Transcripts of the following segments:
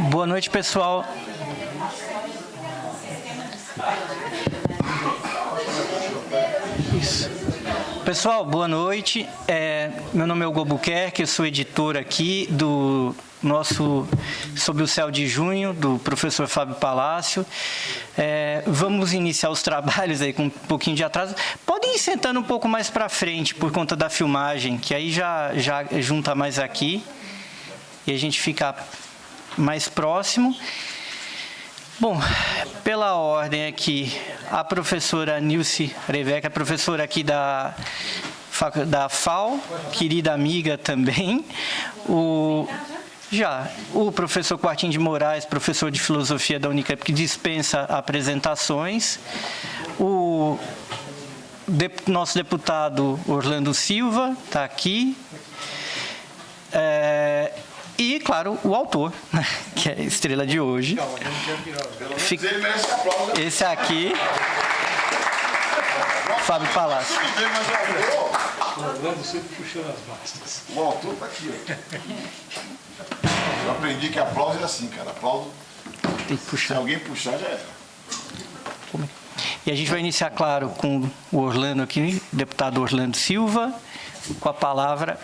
Boa noite, pessoal. Isso. Pessoal, boa noite. Meu nome é Hugo Albuquerque, eu sou editor aqui do nosso Sob o Céu de Junho, do professor Fábio Palácio. Vamos iniciar os trabalhos aí com um pouquinho de atraso. Podem ir sentando um pouco mais para frente por conta da filmagem, que aí já junta mais aqui e a gente fica mais próximo. Bom, pela ordem aqui, a professora Nilce Reveca, professora aqui da FAO, querida amiga também, o professor Quartim de Moraes, professor de filosofia da Unicamp, que dispensa apresentações, o nosso deputado Orlando Silva está aqui, e, claro, o autor, que é a estrela de hoje. Esse aqui, Fábio Palácio. O autor está aqui. Eu aprendi que aplauso é assim, cara. Aplauso. Tem que puxar. Se alguém puxar, já era. E a gente vai iniciar, claro, com o Orlando aqui, deputado Orlando Silva, com a palavra.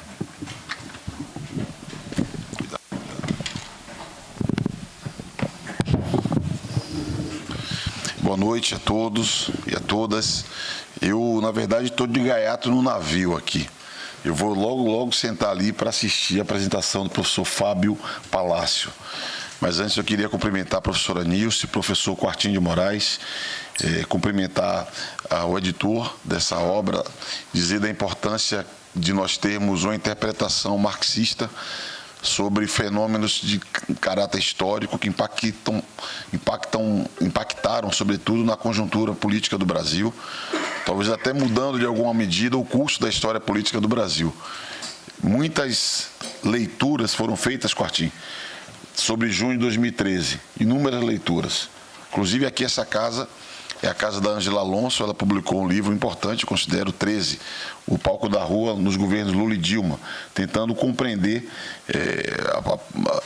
Boa noite a todos e a todas. Eu, na verdade, estou de gaiato no navio aqui. Eu vou logo sentar ali para assistir a apresentação do professor Fábio Palácio. Mas antes eu queria cumprimentar a professora Nilce, professor Quartim de Moraes, cumprimentar o editor dessa obra, dizer da importância de nós termos uma interpretação marxista sobre fenômenos de caráter histórico que impactaram, sobretudo, na conjuntura política do Brasil, talvez até mudando de alguma medida o curso da história política do Brasil. Muitas leituras foram feitas, Quartim, sobre junho de 2013, inúmeras leituras. Inclusive aqui essa casa é a casa da Ângela Alonso, ela publicou um livro importante, eu considero 13, O Palco da Rua nos governos Lula e Dilma, tentando compreender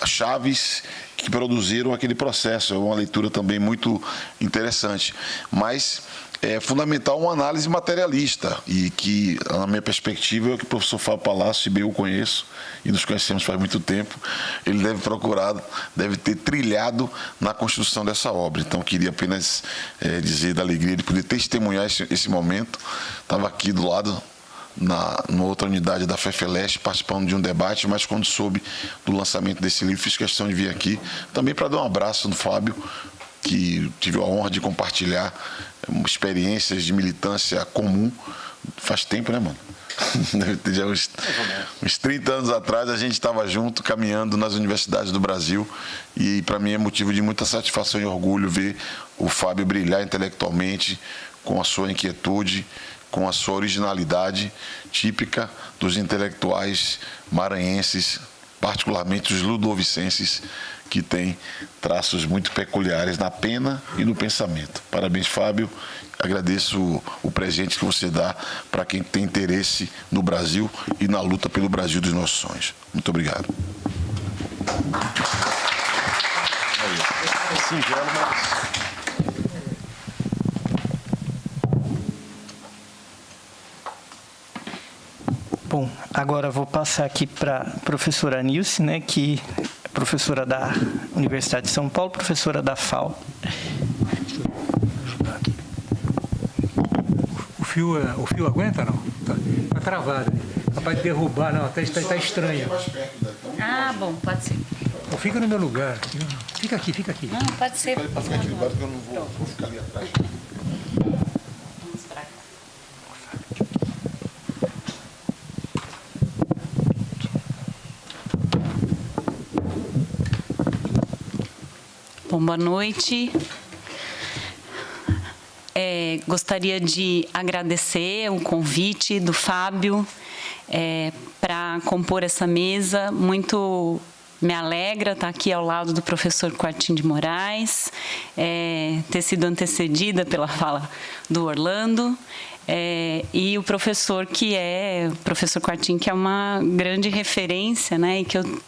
as chaves que produziram aquele processo. É uma leitura também muito interessante, mas é fundamental uma análise materialista e que, na minha perspectiva, é o que o professor Fábio Palácio, e bem eu conheço, e nos conhecemos faz muito tempo, ele deve ter trilhado na construção dessa obra. Então, queria apenas dizer da alegria de poder testemunhar esse momento. Estava aqui do lado, na outra unidade da FEFELESTE, participando de um debate, mas quando soube do lançamento desse livro, fiz questão de vir aqui, também para dar um abraço no Fábio, que tive a honra de compartilhar experiências de militância comum. Faz tempo, né, mano? Deve ter já uns 30 anos atrás, a gente estava junto, caminhando nas universidades do Brasil, e para mim é motivo de muita satisfação e orgulho ver o Fábio brilhar intelectualmente, com a sua inquietude, com a sua originalidade típica dos intelectuais maranhenses, particularmente os ludovicenses, que tem traços muito peculiares na pena e no pensamento. Parabéns, Fábio. Agradeço o presente que você dá para quem tem interesse no Brasil e na luta pelo Brasil dos nossos sonhos. Muito obrigado. Bom, agora vou passar aqui para a professora Nilce, né, que é professora da Universidade de São Paulo, professora da FAO. O fio aguenta, não? Tá travado. Capaz de derrubar, não. Está estranho. Ah, bom, pode ser. Ou fica no meu lugar. Fica aqui. Não, pode ser. Para ficar aqui embaixo, que eu não vou ficar ali atrás. Vamos pra cá. Bom, boa noite. Gostaria de agradecer o convite do Fábio para compor essa mesa. Muito me alegra estar aqui ao lado do professor Quartim de Moraes, ter sido antecedida pela fala do Orlando, e o professor professor Quartim, que é uma grande referência, né, e que eu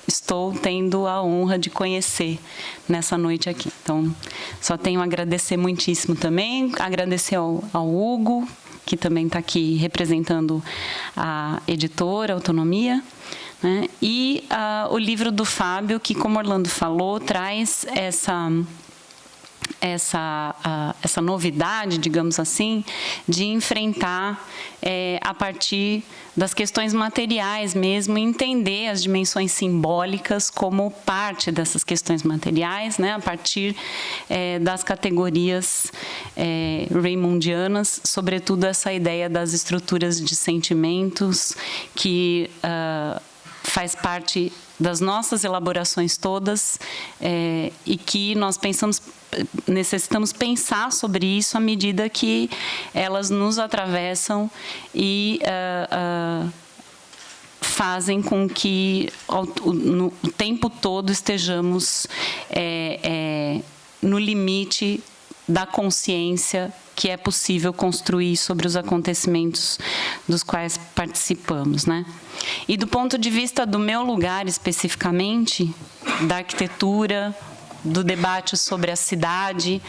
estou tendo a honra de conhecer nessa noite aqui. Então, só tenho a agradecer muitíssimo também, agradecer ao Hugo, que também está aqui representando a editora Autonomia, né? E o livro do Fábio, que, como Orlando falou, traz essa novidade, digamos assim, de enfrentar a partir das questões materiais mesmo, entender as dimensões simbólicas como parte dessas questões materiais, né, a partir das categorias raymondianas, sobretudo essa ideia das estruturas de sentimentos que faz parte das nossas elaborações todas e que nós necessitamos pensar sobre isso à medida que elas nos atravessam e fazem com que no tempo todo estejamos no limite da consciência que é possível construir sobre os acontecimentos dos quais participamos, né? E do ponto de vista do meu lugar especificamente, da arquitetura, do debate sobre a cidade,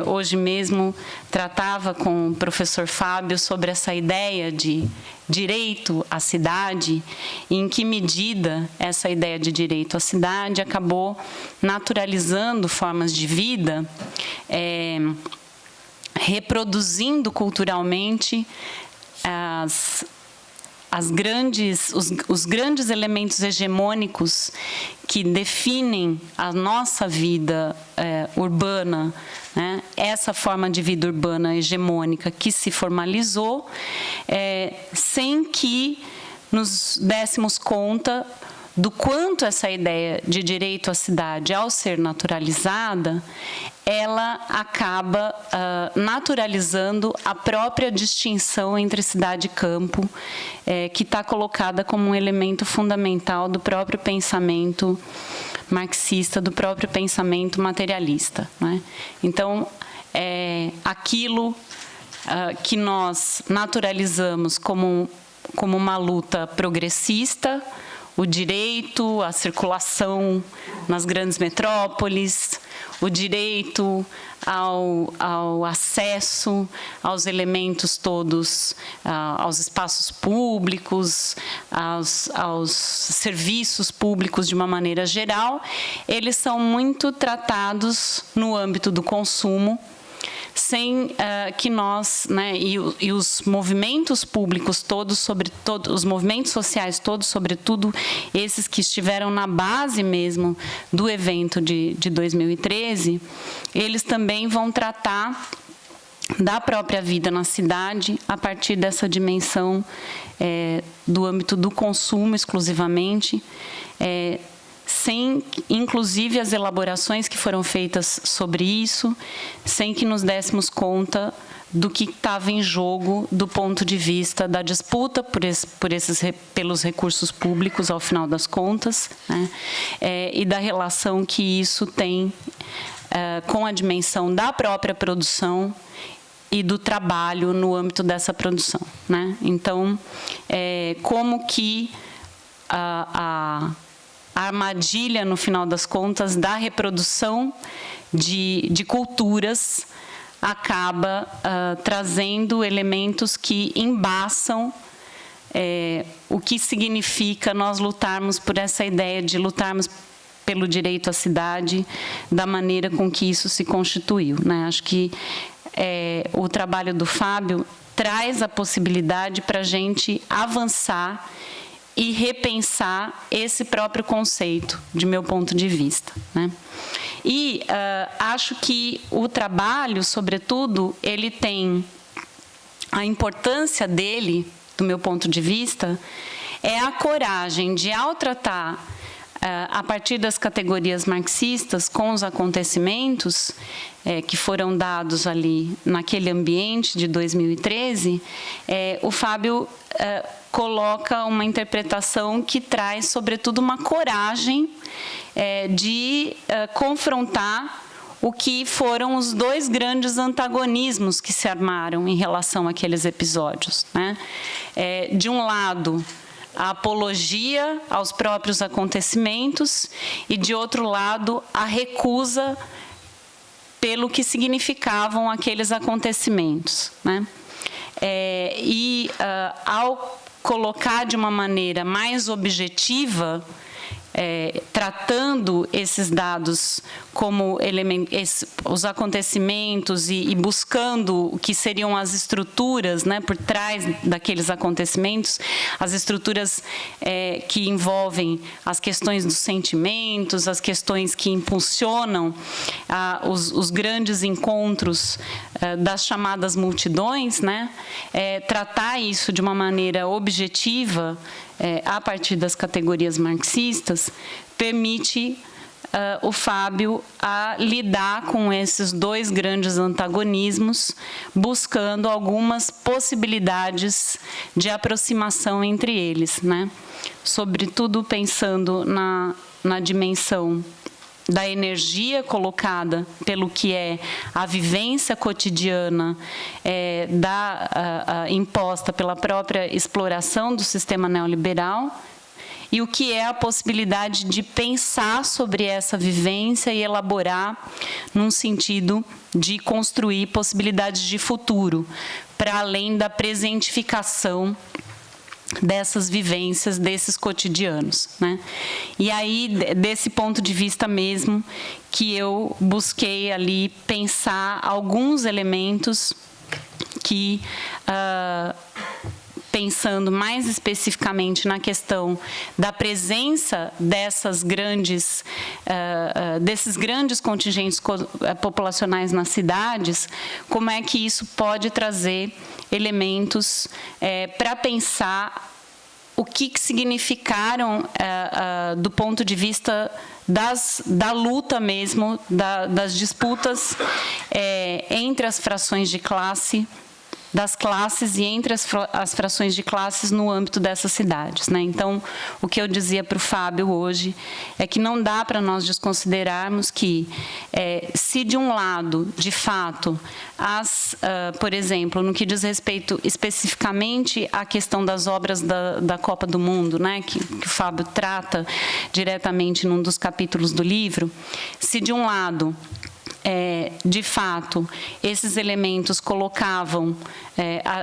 hoje mesmo tratava com o professor Fábio sobre essa ideia de direito à cidade, e em que medida essa ideia de direito à cidade acabou naturalizando formas de vida, reproduzindo culturalmente os grandes elementos hegemônicos que definem a nossa vida urbana, né? Essa forma de vida urbana hegemônica que se formalizou, sem que nos dessemos conta do quanto essa ideia de direito à cidade, ao ser naturalizada, ela acaba naturalizando a própria distinção entre cidade e campo, que está colocada como um elemento fundamental do próprio pensamento marxista, do próprio pensamento materialista, né? Então, aquilo que nós naturalizamos como uma luta progressista, o direito à circulação nas grandes metrópoles, o direito ao acesso aos elementos todos, aos espaços públicos, aos serviços públicos de uma maneira geral, eles são muito tratados no âmbito do consumo, sem que nós, né, e os movimentos públicos todos, os movimentos sociais todos, sobretudo esses que estiveram na base mesmo do evento de 2013, eles também vão tratar da própria vida na cidade a partir dessa dimensão do âmbito do consumo exclusivamente, sem, inclusive, as elaborações que foram feitas sobre isso, sem que nos dessemos conta do que estava em jogo do ponto de vista da disputa pelos recursos públicos, ao final das contas, né? E da relação que isso tem com a dimensão da própria produção e do trabalho no âmbito dessa produção, né? Então, como que a armadilha, no final das contas, da reprodução de culturas acaba trazendo elementos que embaçam o que significa nós lutarmos por essa ideia de lutarmos pelo direito à cidade da maneira com que isso se constituiu, né? Acho que o trabalho do Fábio traz a possibilidade para a gente avançar e repensar esse próprio conceito, de meu ponto de vista, né? E acho que o trabalho, sobretudo, ele tem a importância dele, do meu ponto de vista, é a coragem de, ao tratar a partir das categorias marxistas com os acontecimentos que foram dados ali naquele ambiente de 2013, o Fábio coloca uma interpretação que traz, sobretudo, uma coragem de confrontar o que foram os dois grandes antagonismos que se armaram em relação àqueles episódios, né? De um lado, a apologia aos próprios acontecimentos e, de outro lado, a recusa pelo que significavam aqueles acontecimentos, né? Ao colocar de uma maneira mais objetiva, tratando esses dados como os acontecimentos e buscando o que seriam as estruturas, né, por trás daqueles acontecimentos, as estruturas que envolvem as questões dos sentimentos, as questões que impulsionam os grandes encontros das chamadas multidões, né, tratar isso de uma maneira objetiva, a partir das categorias marxistas, permite o Fábio a lidar com esses dois grandes antagonismos, buscando algumas possibilidades de aproximação entre eles, né? Sobretudo pensando na dimensão da energia colocada pelo que é a vivência cotidiana imposta pela própria exploração do sistema neoliberal, e o que é a possibilidade de pensar sobre essa vivência e elaborar num sentido de construir possibilidades de futuro, para além da presentificação dessas vivências, desses cotidianos, né? E aí, desse ponto de vista mesmo, que eu busquei ali pensar alguns elementos que, pensando mais especificamente na questão da presença desses grandes contingentes populacionais nas cidades, como é que isso pode trazer elementos para pensar o que significaram do ponto de vista da luta mesmo, das disputas entre as frações de classe, das classes e entre as frações de classes no âmbito dessas cidades, né? Então, o que eu dizia para o Fábio hoje é que não dá para nós desconsiderarmos que, se de um lado, de fato, por exemplo, no que diz respeito especificamente à questão das obras da Copa do Mundo, né, que o Fábio trata diretamente num dos capítulos do livro, se de um lado, de fato, esses elementos colocavam,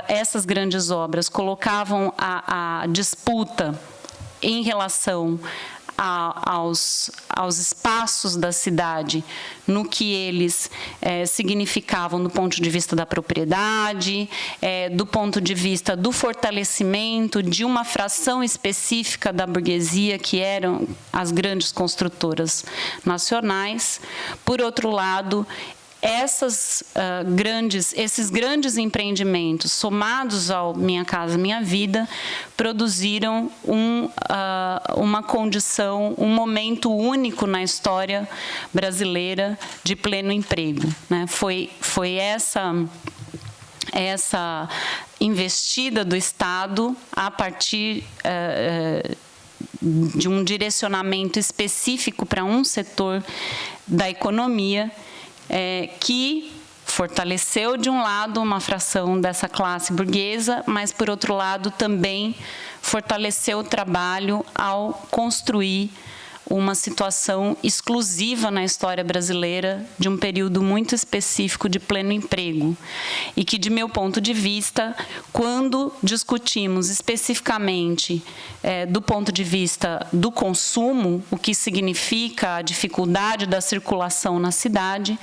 essas grandes obras colocavam a disputa em relação aos espaços da cidade, no que eles significavam do ponto de vista da propriedade, do ponto de vista do fortalecimento de uma fração específica da burguesia, que eram as grandes construtoras nacionais. Por outro lado, esses grandes empreendimentos, somados ao Minha Casa Minha Vida, produziram uma condição, um momento único na história brasileira de pleno emprego, né? Foi essa investida do Estado a partir de um direcionamento específico para um setor da economia, que fortaleceu, de um lado, uma fração dessa classe burguesa, mas, por outro lado, também fortaleceu o trabalho ao construir uma situação exclusiva na história brasileira de um período muito específico de pleno emprego. E que, de meu ponto de vista, quando discutimos especificamente do ponto de vista do consumo, o que significa a dificuldade da circulação na cidade,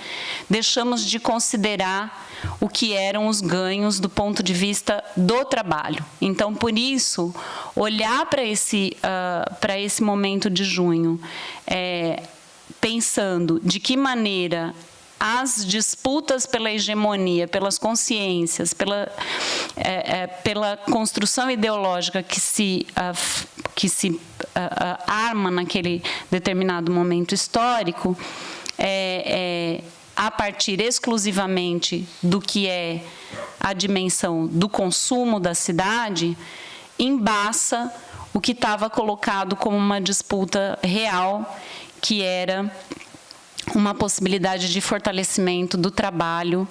deixamos de considerar o que eram os ganhos do ponto de vista do trabalho. Então, por isso, olhar para esse momento de junho, pensando de que maneira as disputas pela hegemonia, pelas consciências, pela construção ideológica que se arma naquele determinado momento histórico, a partir exclusivamente do que é a dimensão do consumo da cidade, embaça o que estava colocado como uma disputa real, que era uma possibilidade de fortalecimento do trabalho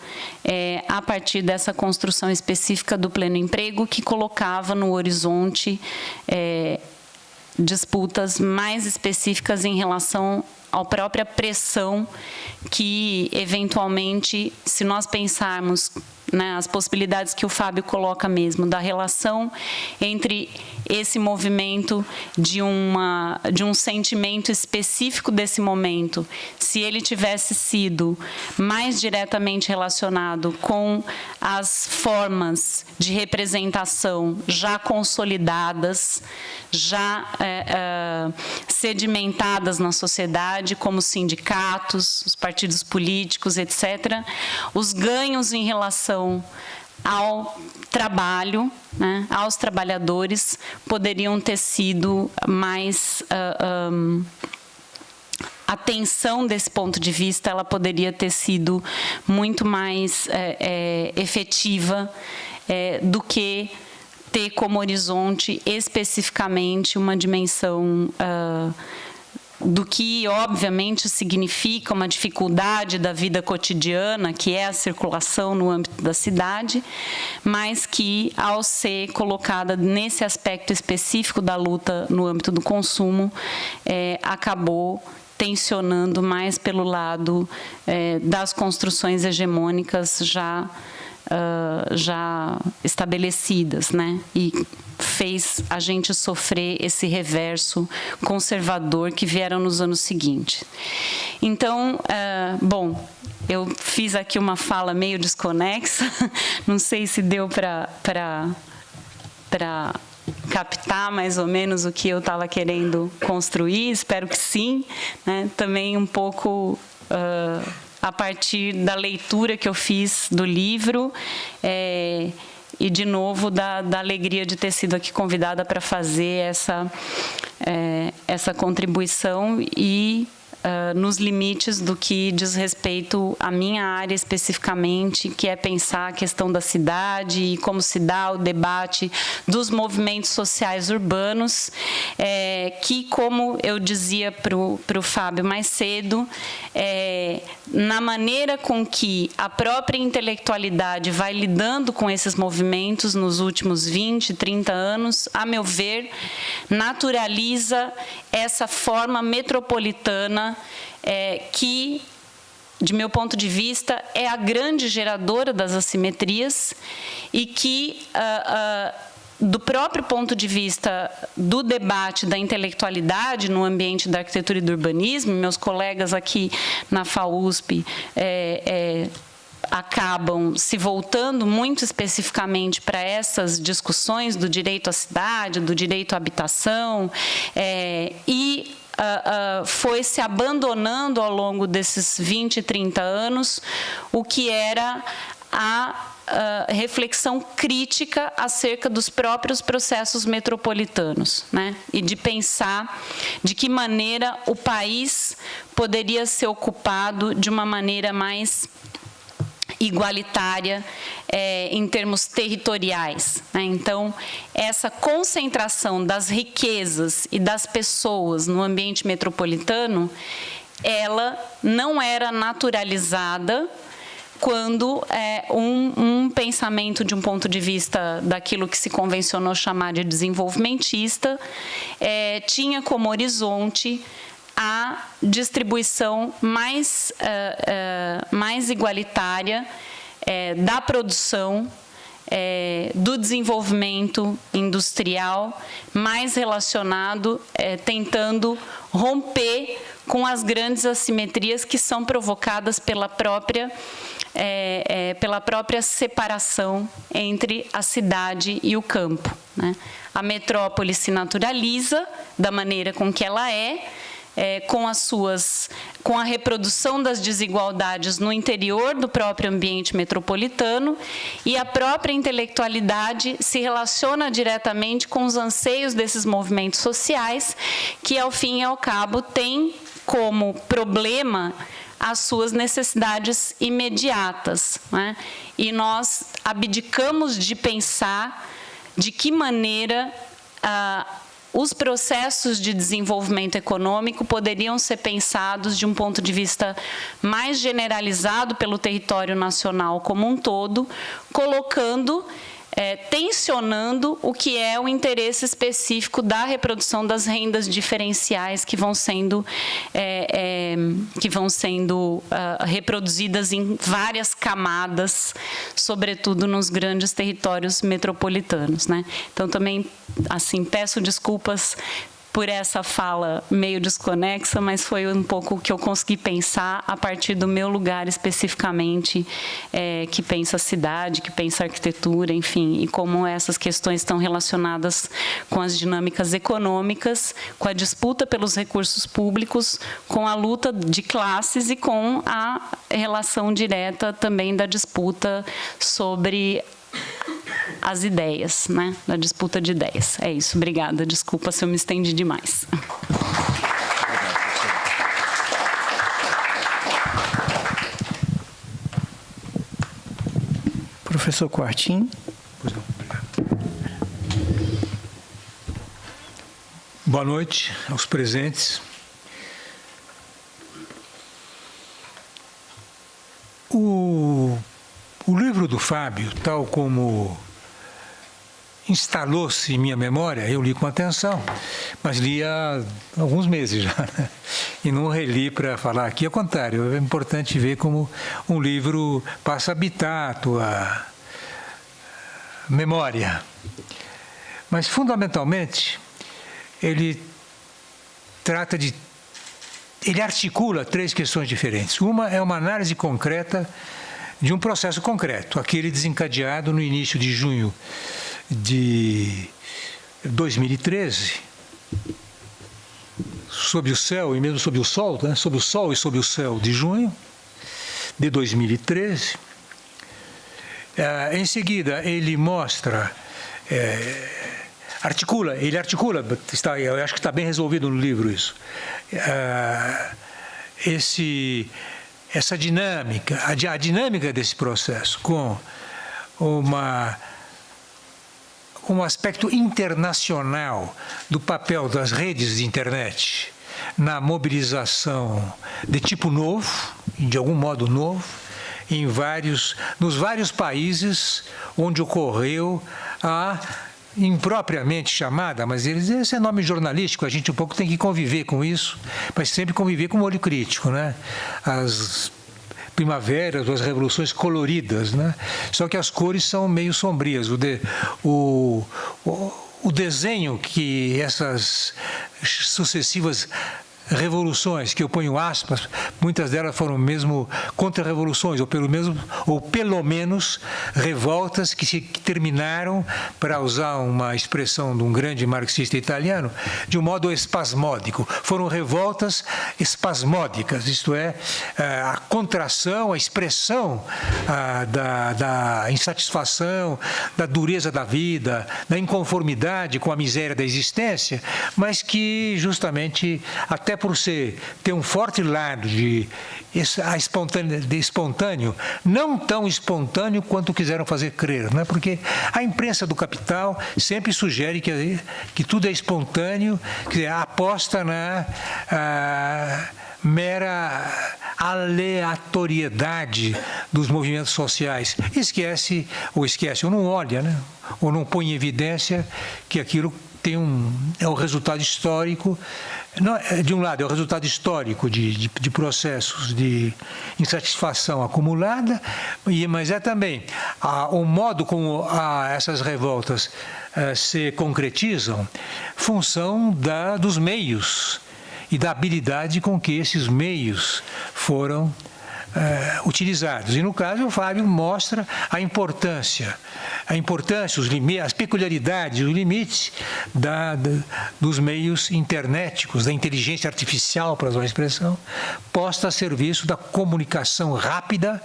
a partir dessa construção específica do pleno emprego, que colocava no horizonte disputas mais específicas em relação à própria pressão que, eventualmente, se nós pensarmos, né, as possibilidades que o Fábio coloca mesmo, da relação entre esse movimento de um sentimento específico desse momento, se ele tivesse sido mais diretamente relacionado com as formas de representação já consolidadas, já sedimentadas na sociedade, como sindicatos, os partidos políticos, etc., os ganhos em relação ao trabalho, né, aos trabalhadores, poderiam ter sido mais... a tensão desse ponto de vista, ela poderia ter sido muito mais efetiva do que ter como horizonte especificamente uma dimensão do que, obviamente, significa uma dificuldade da vida cotidiana, que é a circulação no âmbito da cidade, mas que, ao ser colocada nesse aspecto específico da luta no âmbito do consumo, acabou tensionando mais pelo lado das construções hegemônicas já estabelecidas, né? E fez a gente sofrer esse reverso conservador que vieram nos anos seguintes. Então, bom, eu fiz aqui uma fala meio desconexa, não sei se deu para captar mais ou menos o que eu estava querendo construir, espero que sim, né? Também um pouco... a partir da leitura que eu fiz do livro e, de novo, da alegria de ter sido aqui convidada para fazer essa contribuição e nos limites do que diz respeito à minha área especificamente, que é pensar a questão da cidade e como se dá o debate dos movimentos sociais urbanos, que, como eu dizia para o Fábio mais cedo, na maneira com que a própria intelectualidade vai lidando com esses movimentos nos últimos 20, 30 anos, a meu ver, naturaliza essa forma metropolitana que, de meu ponto de vista, é a grande geradora das assimetrias e que, do próprio ponto de vista do debate da intelectualidade no ambiente da arquitetura e do urbanismo, meus colegas aqui na FAUSP acabam se voltando muito especificamente para essas discussões do direito à cidade, do direito à habitação, e foi se abandonando ao longo desses 20, 30 anos o que era a reflexão crítica acerca dos próprios processos metropolitanos, né? E de pensar de que maneira o país poderia ser ocupado de uma maneira mais igualitária em termos territoriais, né? Então, essa concentração das riquezas e das pessoas no ambiente metropolitano, ela não era naturalizada quando um pensamento de um ponto de vista daquilo que se convencionou chamar de desenvolvimentista tinha como horizonte a distribuição mais igualitária da produção, do desenvolvimento industrial, mais relacionado, tentando romper com as grandes assimetrias que são provocadas pela própria separação entre a cidade e o campo, né? A metrópole se naturaliza da maneira com que ela com a reprodução das desigualdades no interior do próprio ambiente metropolitano, e a própria intelectualidade se relaciona diretamente com os anseios desses movimentos sociais, que, ao fim e ao cabo, têm como problema as suas necessidades imediatas, né? E nós abdicamos de pensar de que maneira os processos de desenvolvimento econômico poderiam ser pensados de um ponto de vista mais generalizado pelo território nacional como um todo, colocando, tensionando o que é o interesse específico da reprodução das rendas diferenciais que vão sendo reproduzidas em várias camadas, sobretudo nos grandes territórios metropolitanos, né? Então, também, assim, peço desculpas por essa fala meio desconexa, mas foi um pouco o que eu consegui pensar a partir do meu lugar especificamente, que pensa a cidade, que pensa a arquitetura, enfim, e como essas questões estão relacionadas com as dinâmicas econômicas, com a disputa pelos recursos públicos, com a luta de classes e com a relação direta também da disputa sobre as ideias, né? Da disputa de ideias. É isso, obrigada. Desculpa se eu me estendi demais. Professor Quartim. Pois não, obrigado. Boa noite aos presentes. O livro do Fábio, tal como instalou-se em minha memória, eu li com atenção, mas li há alguns meses já, né? E não reli para falar aqui. Ao contrário, é importante ver como um livro passa a habitar a tua memória. Mas, fundamentalmente, ele articula três questões diferentes. Uma é uma análise concreta de um processo concreto, aquele desencadeado no início de junho de 2013, sob o céu e mesmo sob o sol, né? Sob o sol e sob o céu de junho de 2013. Em seguida, ele mostra, articula, eu acho que está bem resolvido no livro isso, essa dinâmica, a dinâmica desse processo com um aspecto internacional do papel das redes de internet na mobilização de tipo novo, de algum modo novo, nos vários países onde ocorreu a impropriamente chamada, mas esse é nome jornalístico, a gente um pouco tem que conviver com isso, mas sempre conviver com o olho crítico, né? As primaveras, as revoluções coloridas, né? Só que as cores são meio sombrias. O desenho que essas sucessivas revoluções, que eu ponho aspas, muitas delas foram mesmo contra-revoluções, ou pelo menos revoltas que terminaram, para usar uma expressão de um grande marxista italiano, de um modo espasmódico. Foram revoltas espasmódicas, isto é, a contração, a expressão da insatisfação, da dureza da vida, da inconformidade com a miséria da existência, mas que justamente, até por ter um forte lado de espontâneo, não tão espontâneo quanto quiseram fazer crer, né? Porque a imprensa do capital sempre sugere que tudo é espontâneo, que aposta na mera aleatoriedade dos movimentos sociais. Esquece, ou não olha, né? Ou não põe em evidência que aquilo é o resultado histórico. Não, de um lado, é o resultado histórico de processos de insatisfação acumulada, mas é também o modo como essas revoltas se concretizam, função dos meios e da habilidade com que esses meios foram utilizados. E, no caso, o Fábio mostra a importância, os limites, as peculiaridades, os limites dos meios internéticos, da inteligência artificial, para usar a expressão, posta a serviço da comunicação rápida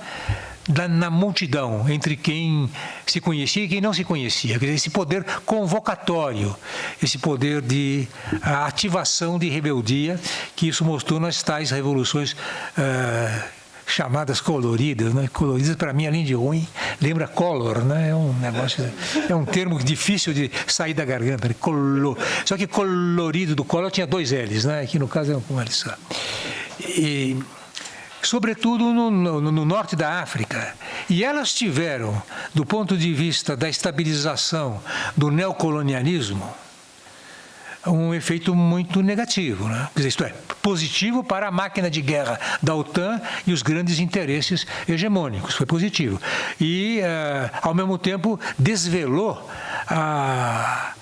na multidão, entre quem se conhecia e quem não se conhecia. Quer dizer, esse poder convocatório, esse poder de ativação de rebeldia, que isso mostrou nas tais revoluções chamadas coloridas, né? Coloridas, para mim, além de ruim, lembra color, né? É um negócio, é um termo difícil de sair da garganta. Só que colorido do color tinha 2 L's, né? Aqui no caso é um L só. E, sobretudo no norte da África. E elas tiveram, do ponto de vista da estabilização do neocolonialismo, um efeito muito negativo, né? Quer dizer, isto é, positivo para a máquina de guerra da OTAN e os grandes interesses hegemônicos, foi positivo. E, ao mesmo tempo, desvelou a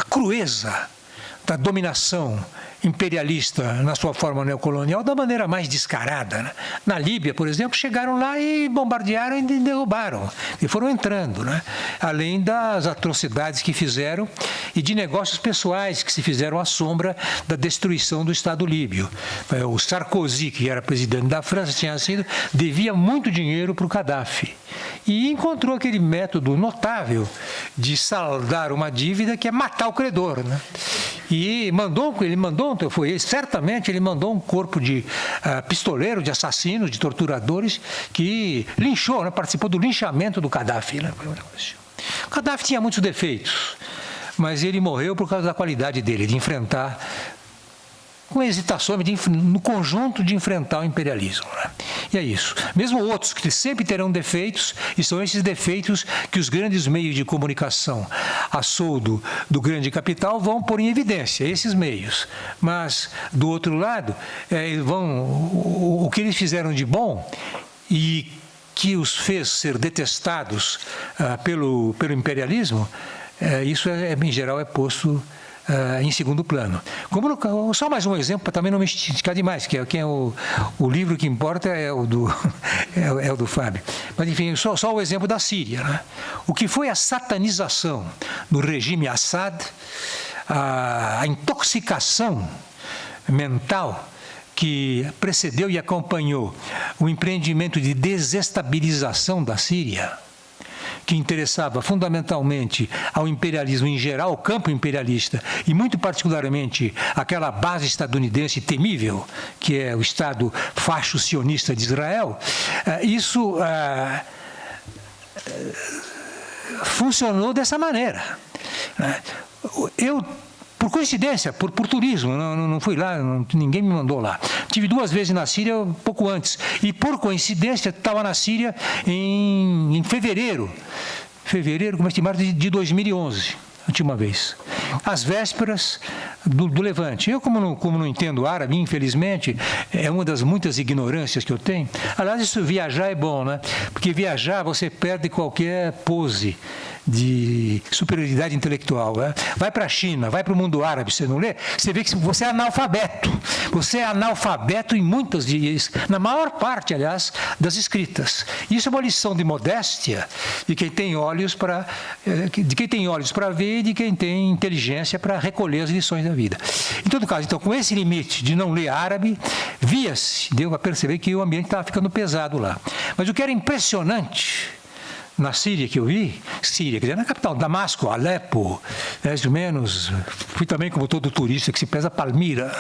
crueza da dominação imperialista na sua forma neocolonial da maneira mais descarada, né? Na Líbia, por exemplo, chegaram lá e bombardearam e derrubaram, e foram entrando, né? Além das atrocidades que fizeram e de negócios pessoais que se fizeram à sombra da destruição do Estado líbio. O Sarkozy, que era presidente da França, devia muito dinheiro para o Gaddafi e encontrou aquele método notável de saldar uma dívida que é matar o credor, né? E certamente ele mandou um corpo de pistoleiros, de assassinos, de torturadores, que linchou, né? Participou do linchamento do Gaddafi, né? O Gaddafi tinha muitos defeitos, mas ele morreu por causa da qualidade dele, de enfrentar, com hesitações, no conjunto de enfrentar o imperialismo, né? E é isso. Mesmo outros que sempre terão defeitos, e são esses defeitos que os grandes meios de comunicação a soldo do grande capital vão pôr em evidência, esses meios. Mas, do outro lado, o que eles fizeram de bom e que os fez ser detestados pelo imperialismo, isso, em geral, é posto em segundo plano. Só mais um exemplo, para também não me esticar demais, que é o livro que importa é o do Fábio. Mas, enfim, só o exemplo da Síria, né? O que foi a satanização do regime Assad, a intoxicação mental que precedeu e acompanhou o empreendimento de desestabilização da Síria, que interessava fundamentalmente ao imperialismo em geral, ao campo imperialista, e muito particularmente aquela base estadunidense temível, que é o Estado facho-sionista de Israel, isso funcionou dessa maneira. Por coincidência, por turismo, não fui lá, ninguém me mandou lá. Tive 2 vezes na Síria pouco antes. E, por coincidência, estava na Síria em fevereiro, como estimado, de 2011, a última vez. Às vésperas do Levante. Eu, como não entendo árabe, infelizmente, é uma das muitas ignorâncias que eu tenho. Aliás, isso, viajar é bom, né? Porque viajar você perde qualquer pose de superioridade intelectual, né? Vai para a China, vai para o mundo árabe, você não lê, você vê que você é analfabeto. Você é analfabeto em muitas, na maior parte, aliás, das escritas. Isso é uma lição de modéstia de quem tem olhos para ver e de quem tem inteligência para recolher as lições da vida. Em todo caso, então, com esse limite de não ler árabe, deu a perceber que o ambiente estava ficando pesado lá. Mas o que era impressionante na Síria que eu vi, quer dizer, na capital, Damasco, Alepo, mais ou menos, fui também como todo turista que se pesa Palmira,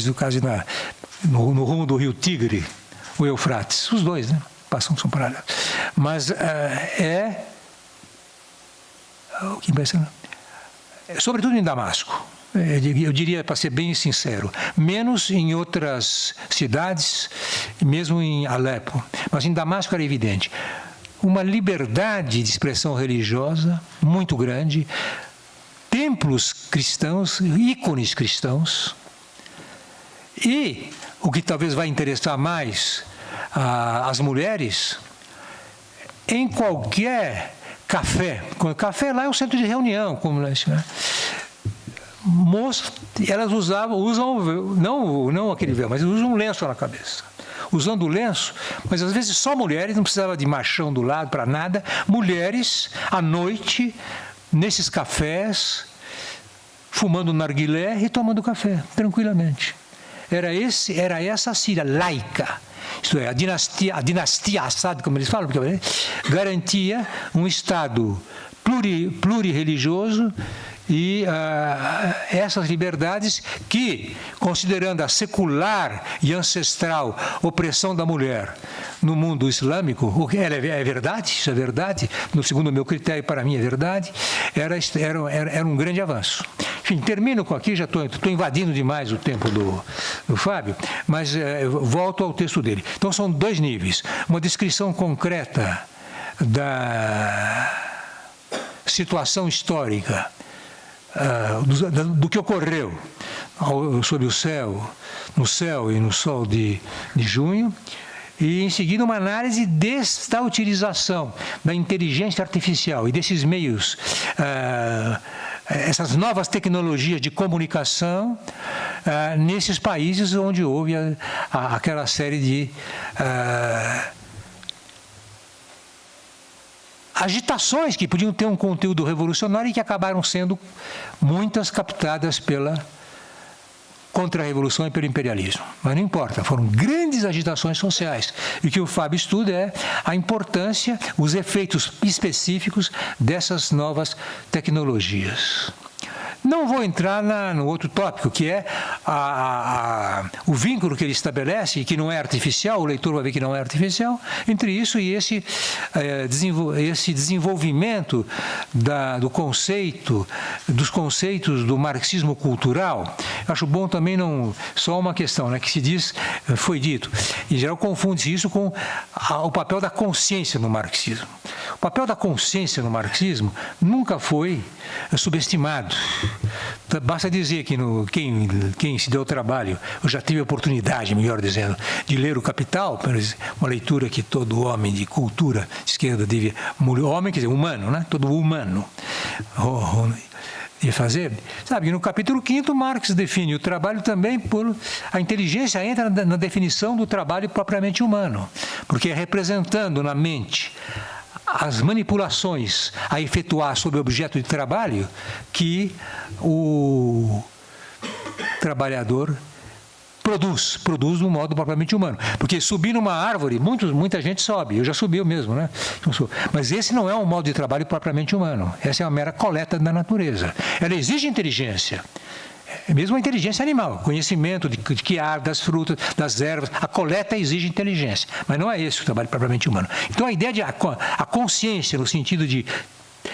no caso no rumo do rio Tigre, o Eufrates, os dois, né? São paralelos. Mas o que impressiona, sobretudo em Damasco, eu diria, para ser bem sincero, menos em outras cidades, mesmo em Alepo, mas em Damasco era evidente uma liberdade de expressão religiosa muito grande, templos cristãos, ícones cristãos, e o que talvez vai interessar mais as mulheres, em qualquer café, café lá é um centro de reunião, como né? Moças, elas usam não aquele véu, mas usam um lenço na cabeça. Usando o lenço, mas às vezes só mulheres, não precisava de machão do lado para nada, mulheres, à noite, nesses cafés, fumando narguilé e tomando café, tranquilamente. Era essa a Síria laica, isto é, a dinastia Assad, como eles falam, porque garantia um Estado plurirreligioso E essas liberdades que, considerando a secular e ancestral opressão da mulher no mundo islâmico, o que é verdade, isso é verdade, segundo o meu critério, para mim é verdade, era um grande avanço. Enfim, termino com aqui, já estou invadindo demais o tempo do Fábio, mas volto ao texto dele. Então são 2 níveis, uma descrição concreta da situação histórica, do que ocorreu sob o céu, no céu e no sol de junho, e em seguida uma análise desta utilização da inteligência artificial e desses meios, essas novas tecnologias de comunicação nesses países onde houve aquela série de agitações que podiam ter um conteúdo revolucionário e que acabaram sendo muitas captadas pela contra-revolução e pelo imperialismo. Mas não importa, foram grandes agitações sociais. E o que o Fábio estuda é a importância, os efeitos específicos dessas novas tecnologias. Não vou entrar no outro tópico, que é o vínculo que ele estabelece, que não é artificial, o leitor vai ver que não é artificial, entre isso e esse desenvolvimento dos conceitos do marxismo cultural. Acho bom também não só uma questão, né, que se diz, foi dito, em geral confunde-se isso com o papel da consciência no marxismo. O papel da consciência no marxismo nunca foi subestimado. Basta dizer que quem se deu o trabalho, eu já tive a oportunidade, melhor dizendo, de ler o Capital, uma leitura que todo homem de cultura de esquerda devia, homem quer dizer humano, né? Todo humano devia fazer. Sabe que no capítulo 5º Marx define o trabalho também por... A inteligência entra na definição do trabalho propriamente humano, porque é representando na mente as manipulações a efetuar sobre o objeto de trabalho que o trabalhador produz de um modo propriamente humano. Porque subir numa árvore, muita gente sobe, eu já subi eu mesmo, né? Mas esse não é um modo de trabalho propriamente humano, essa é uma mera coleta da natureza. Ela exige inteligência. Mesmo a inteligência animal, conhecimento de que árvore, das frutas, das ervas, a coleta exige inteligência, mas não é esse o trabalho propriamente humano. Então a ideia de a consciência, no sentido de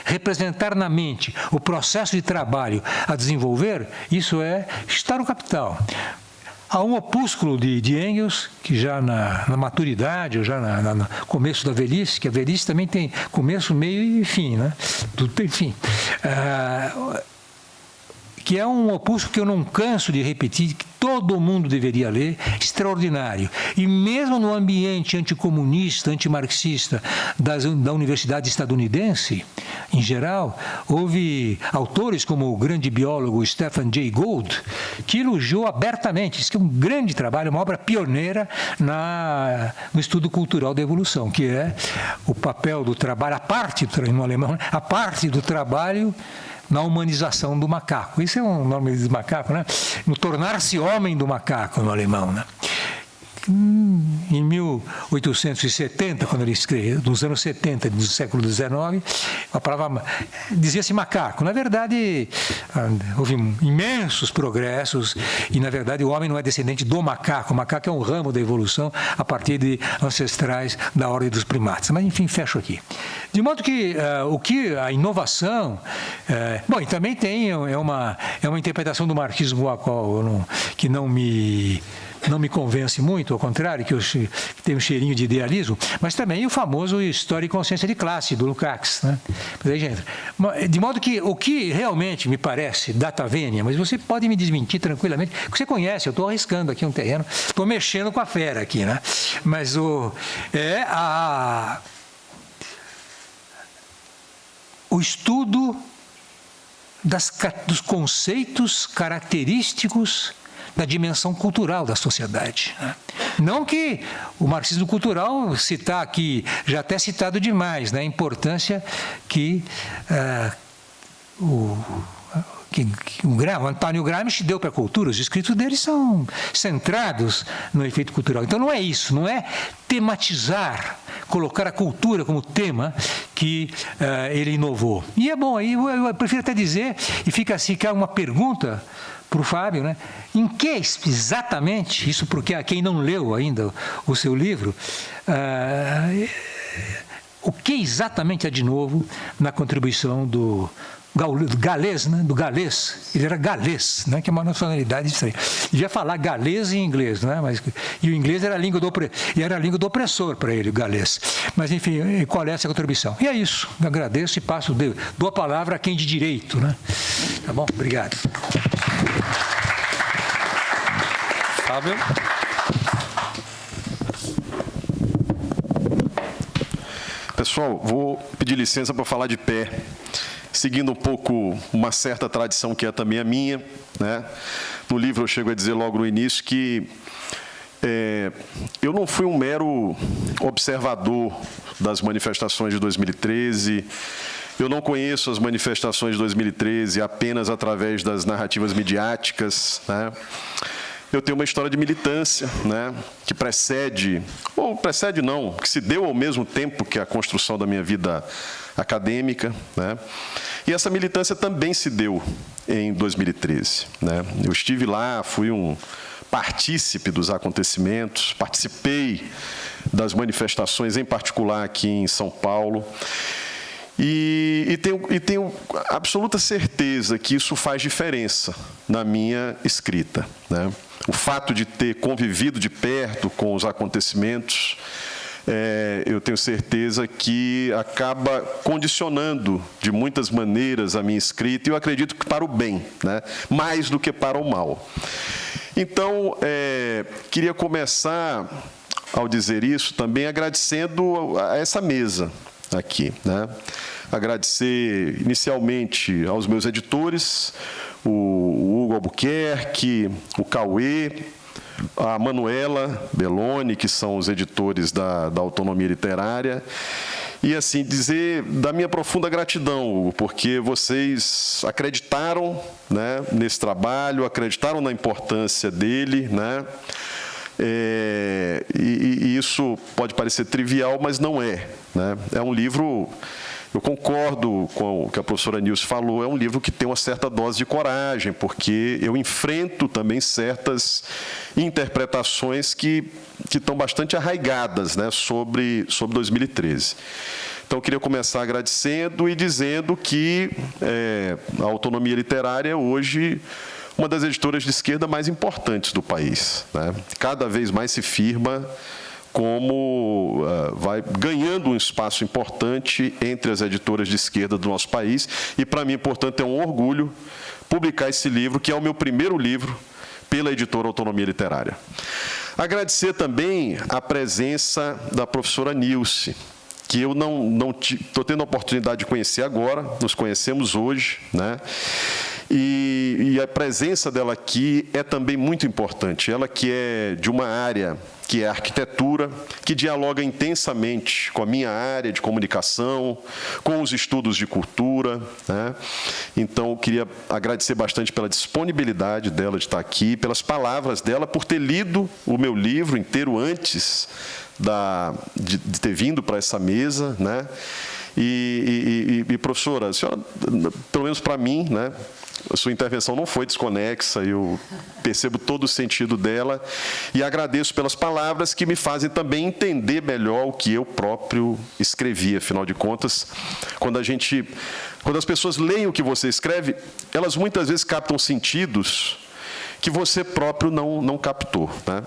representar na mente o processo de trabalho a desenvolver, isso está no Capital. Há um opúsculo de Engels, que já na maturidade, ou já no começo da velhice, que a velhice também tem começo, meio e fim, né? Tudo tem fim. Que é um opúsculo que eu não canso de repetir, que todo mundo deveria ler, extraordinário. E mesmo no ambiente anticomunista, antimarxista da universidade estadunidense, em geral, houve autores como o grande biólogo Stephen Jay Gould, que elogiou abertamente, isso que é um grande trabalho, uma obra pioneira no estudo cultural da evolução, que é o papel do trabalho, no alemão, a parte do trabalho na humanização do macaco. Isso é um nome de macaco, né? No tornar-se homem do macaco, no alemão, né? Em 1870, quando ele escreveu, nos anos 70 do século XIX, a palavra dizia-se macaco. Na verdade, houve imensos progressos e, na verdade, o homem não é descendente do macaco. O macaco é um ramo da evolução a partir de ancestrais da ordem dos primatas. Mas, enfim, fecho aqui. De modo que a inovação... bom, e também tem uma interpretação do marxismo a qual que não me convence muito, ao contrário, que tem um cheirinho de idealismo, mas também o famoso História e Consciência de Classe, do Lukács, né? De modo que o que realmente me parece data vênia, mas você pode me desmentir tranquilamente, porque você conhece, eu estou arriscando aqui um terreno, estou mexendo com a fera aqui, né? Mas o estudo dos conceitos característicos da dimensão cultural da sociedade. Né? Não que o marxismo cultural citar aqui, já até citado demais, né? A importância que o Antônio Gramsci deu para a cultura, os escritos dele são centrados no efeito cultural. Então não é isso, não é tematizar colocar a cultura como tema que ele inovou. E é bom, aí eu prefiro até dizer, e fica assim, que há uma pergunta para o Fábio, né? Em que exatamente, isso porque a quem não leu ainda o seu livro, o que exatamente há de novo na contribuição do galês, né? Do galês, ele era galês, né? Que é uma nacionalidade estranha. Ele ia falar galês em inglês, né? E o inglês era a língua do opressor para ele, o galês. Mas, enfim, qual é essa contribuição? E é isso, eu agradeço e dou a palavra a quem de direito, né? Tá bom? Obrigado. Fábio. Pessoal, vou pedir licença para falar de pé, seguindo um pouco uma certa tradição que é também a minha, né? No livro eu chego a dizer logo no início que eu não fui um mero observador das manifestações de 2013, eu não conheço as manifestações de 2013 apenas através das narrativas midiáticas, né? Eu tenho uma história de militância, né, que precede não, que se deu ao mesmo tempo que a construção da minha vida acadêmica, né? E essa militância também se deu em 2013, né? Eu estive lá, fui um partícipe dos acontecimentos, participei das manifestações, em particular aqui em São Paulo, e tenho absoluta certeza que isso faz diferença na minha escrita, né? O fato de ter convivido de perto com os acontecimentos, eu tenho certeza que acaba condicionando de muitas maneiras a minha escrita, e eu acredito que para o bem, né? Mais do que para o mal. Então, queria começar, ao dizer isso, também agradecendo a essa mesa aqui, né? Agradecer inicialmente aos meus editores, o Hugo Albuquerque, o Cauê, a Manuela Belloni, que são os editores da Autonomia Literária, e assim dizer da minha profunda gratidão, Hugo, porque vocês acreditaram, né, nesse trabalho, acreditaram na importância dele, né? E isso pode parecer trivial, mas não é, né? É um livro, eu concordo com o que a professora Nilce falou, é um livro que tem uma certa dose de coragem, porque eu enfrento também certas interpretações que estão bastante arraigadas, né, sobre 2013. Então, eu queria começar agradecendo e dizendo que a Autonomia Literária hoje uma das editoras de esquerda mais importantes do país, né? Cada vez mais se firma como vai ganhando um espaço importante entre as editoras de esquerda do nosso país, e para mim, portanto, é um orgulho publicar esse livro, que é o meu primeiro livro pela editora Autonomia Literária. Agradecer também a presença da professora Nilce, que eu não estou tendo a oportunidade de conhecer agora, nos conhecemos hoje, né? E a presença dela aqui é também muito importante. Ela que é de uma área que é a arquitetura, que dialoga intensamente com a minha área de comunicação, com os estudos de cultura, né? Então, eu queria agradecer bastante pela disponibilidade dela de estar aqui, pelas palavras dela, por ter lido o meu livro inteiro antes de ter vindo para essa mesa, né? E professora, a senhora, pelo menos para mim, né, a sua intervenção não foi desconexa, eu percebo todo o sentido dela e agradeço pelas palavras que me fazem também entender melhor o que eu próprio escrevi. Afinal de contas, quando as pessoas leem o que você escreve, elas muitas vezes captam sentidos que você próprio não captou, né?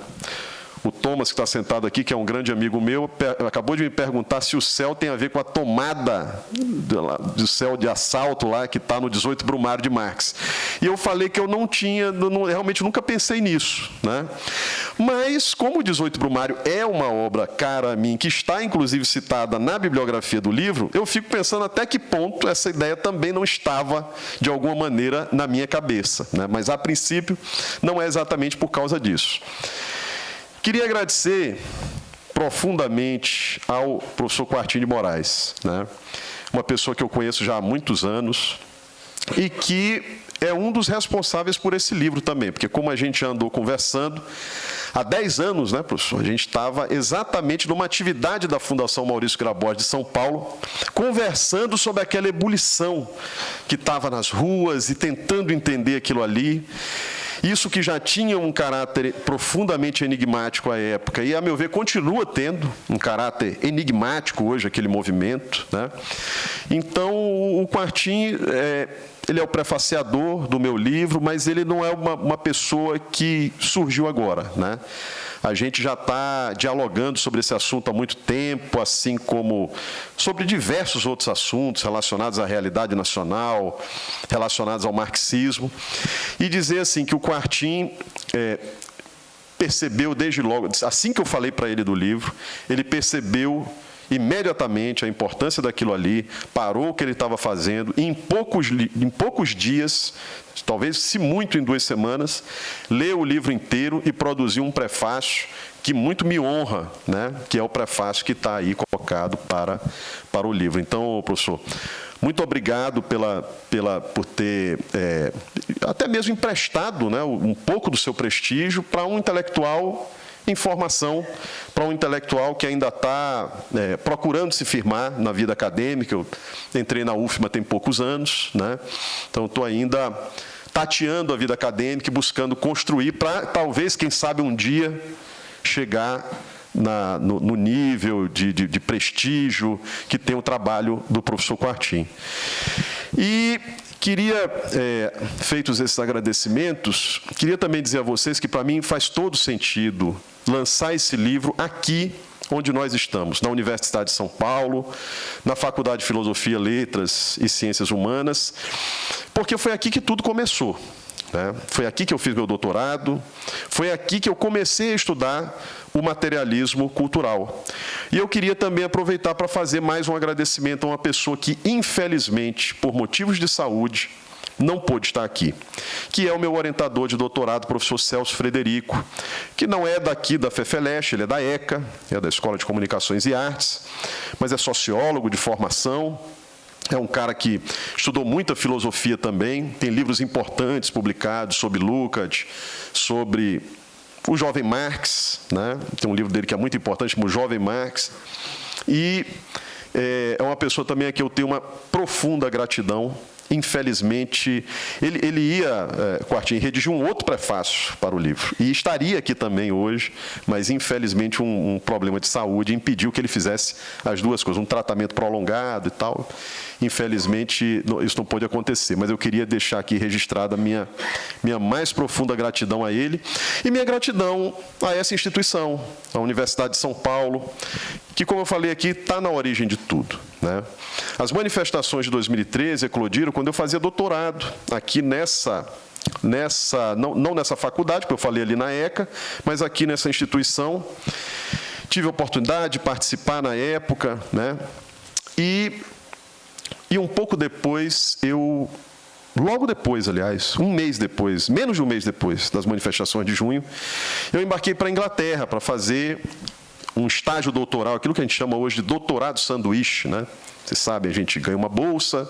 O Thomas, que está sentado aqui, que é um grande amigo meu, acabou de me perguntar se o céu tem a ver com a tomada do céu de assalto lá, que está no 18 Brumário de Marx. E eu falei que eu realmente nunca pensei nisso, né? Mas, como o 18 Brumário é uma obra cara a mim, que está, inclusive, citada na bibliografia do livro, eu fico pensando até que ponto essa ideia também não estava, de alguma maneira, na minha cabeça, né? Mas, a princípio, não é exatamente por causa disso. Queria agradecer profundamente ao professor Quartim de Moraes, né? Uma pessoa que eu conheço já há muitos anos, e que é um dos responsáveis por esse livro também, porque como a gente andou conversando, há 10 anos, né, professor, a gente estava exatamente numa atividade da Fundação Maurício Grabois de São Paulo, conversando sobre aquela ebulição que estava nas ruas e tentando entender aquilo ali. Isso que já tinha um caráter profundamente enigmático à época, e, a meu ver, continua tendo um caráter enigmático hoje, aquele movimento, né? Então, o Quartim, ele é o prefaciador do meu livro, mas ele não é uma pessoa que surgiu agora, né? A gente já está dialogando sobre esse assunto há muito tempo, assim como sobre diversos outros assuntos relacionados à realidade nacional, relacionados ao marxismo. E dizer assim que o Quartim percebeu desde logo, assim que eu falei para ele do livro, ele percebeu imediatamente a importância daquilo ali, parou o que ele estava fazendo, e em poucos dias, talvez se muito em 2 semanas, leu o livro inteiro e produziu um prefácio que muito me honra, né? Que é o prefácio que está aí colocado para o livro. Então, professor, muito obrigado por ter até mesmo emprestado, né, um pouco do seu prestígio para um intelectual em formação, para um intelectual que ainda está procurando se firmar na vida acadêmica. Eu entrei na UFMA tem poucos anos, né? Então estou ainda tateando a vida acadêmica e buscando construir para, talvez, quem sabe, um dia chegar no nível de prestígio que tem o trabalho do professor Quartim. E queria, feitos esses agradecimentos, queria também dizer a vocês que, para mim, faz todo sentido lançar esse livro aqui onde nós estamos, na Universidade de São Paulo, na Faculdade de Filosofia, Letras e Ciências Humanas, porque foi aqui que tudo começou, né? Foi aqui que eu fiz meu doutorado, foi aqui que eu comecei a estudar o materialismo cultural. E eu queria também aproveitar para fazer mais um agradecimento a uma pessoa que, infelizmente, por motivos de saúde, não pôde estar aqui, que é o meu orientador de doutorado, professor Celso Frederico, que não é daqui da FEFELESH, ele é da ECA, é da Escola de Comunicações e Artes, mas é sociólogo de formação, é um cara que estudou muita filosofia também, tem livros importantes publicados sobre Lukács, sobre o jovem Marx, né? Tem um livro dele que é muito importante, como o Jovem Marx, e é uma pessoa também a quem eu tenho uma profunda gratidão. Infelizmente, ele ia, Quartim, redigir um outro prefácio para o livro, e estaria aqui também hoje, mas, infelizmente, um problema de saúde impediu que ele fizesse as duas coisas, um tratamento prolongado e tal. Infelizmente, isso não pôde acontecer, mas eu queria deixar aqui registrada a minha mais profunda gratidão a ele, e minha gratidão a essa instituição, a Universidade de São Paulo, que, como eu falei aqui, está na origem de tudo, né? As manifestações de 2013 eclodiram quando eu fazia doutorado aqui não nessa faculdade, porque eu falei ali na ECA, mas aqui nessa instituição. Tive a oportunidade de participar na época, né? E um pouco depois, logo depois, aliás, um mês depois, menos de um mês depois das manifestações de junho, eu embarquei para a Inglaterra para fazer um estágio doutoral, aquilo que a gente chama hoje de doutorado sanduíche, né? Vocês sabem, a gente ganha uma bolsa,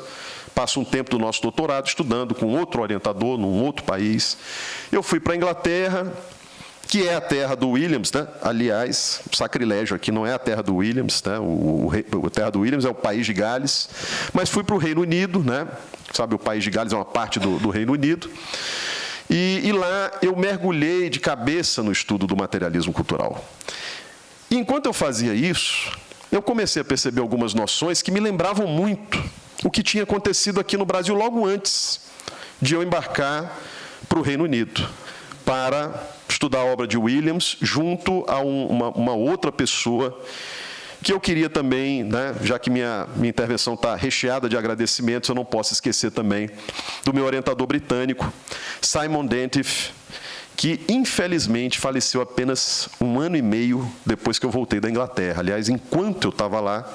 passa um tempo do nosso doutorado estudando com outro orientador, num outro país. Eu fui para a Inglaterra, que é a terra do Williams, né? Aliás, sacrilégio aqui, não é a terra do Williams, né? A terra do Williams é o país de Gales, mas fui para o Reino Unido, né? Sabe, o país de Gales é uma parte do Reino Unido, e lá eu mergulhei de cabeça no estudo do materialismo cultural. E enquanto eu fazia isso, eu comecei a perceber algumas noções que me lembravam muito o que tinha acontecido aqui no Brasil logo antes de eu embarcar para o Reino Unido, para estudar a obra de Williams, junto a uma outra pessoa que eu queria também, né, já que minha intervenção está recheada de agradecimentos, eu não posso esquecer também do meu orientador britânico, Simon Dentif, que, infelizmente, faleceu apenas 1 ano e meio depois que eu voltei da Inglaterra. Aliás, enquanto eu estava lá,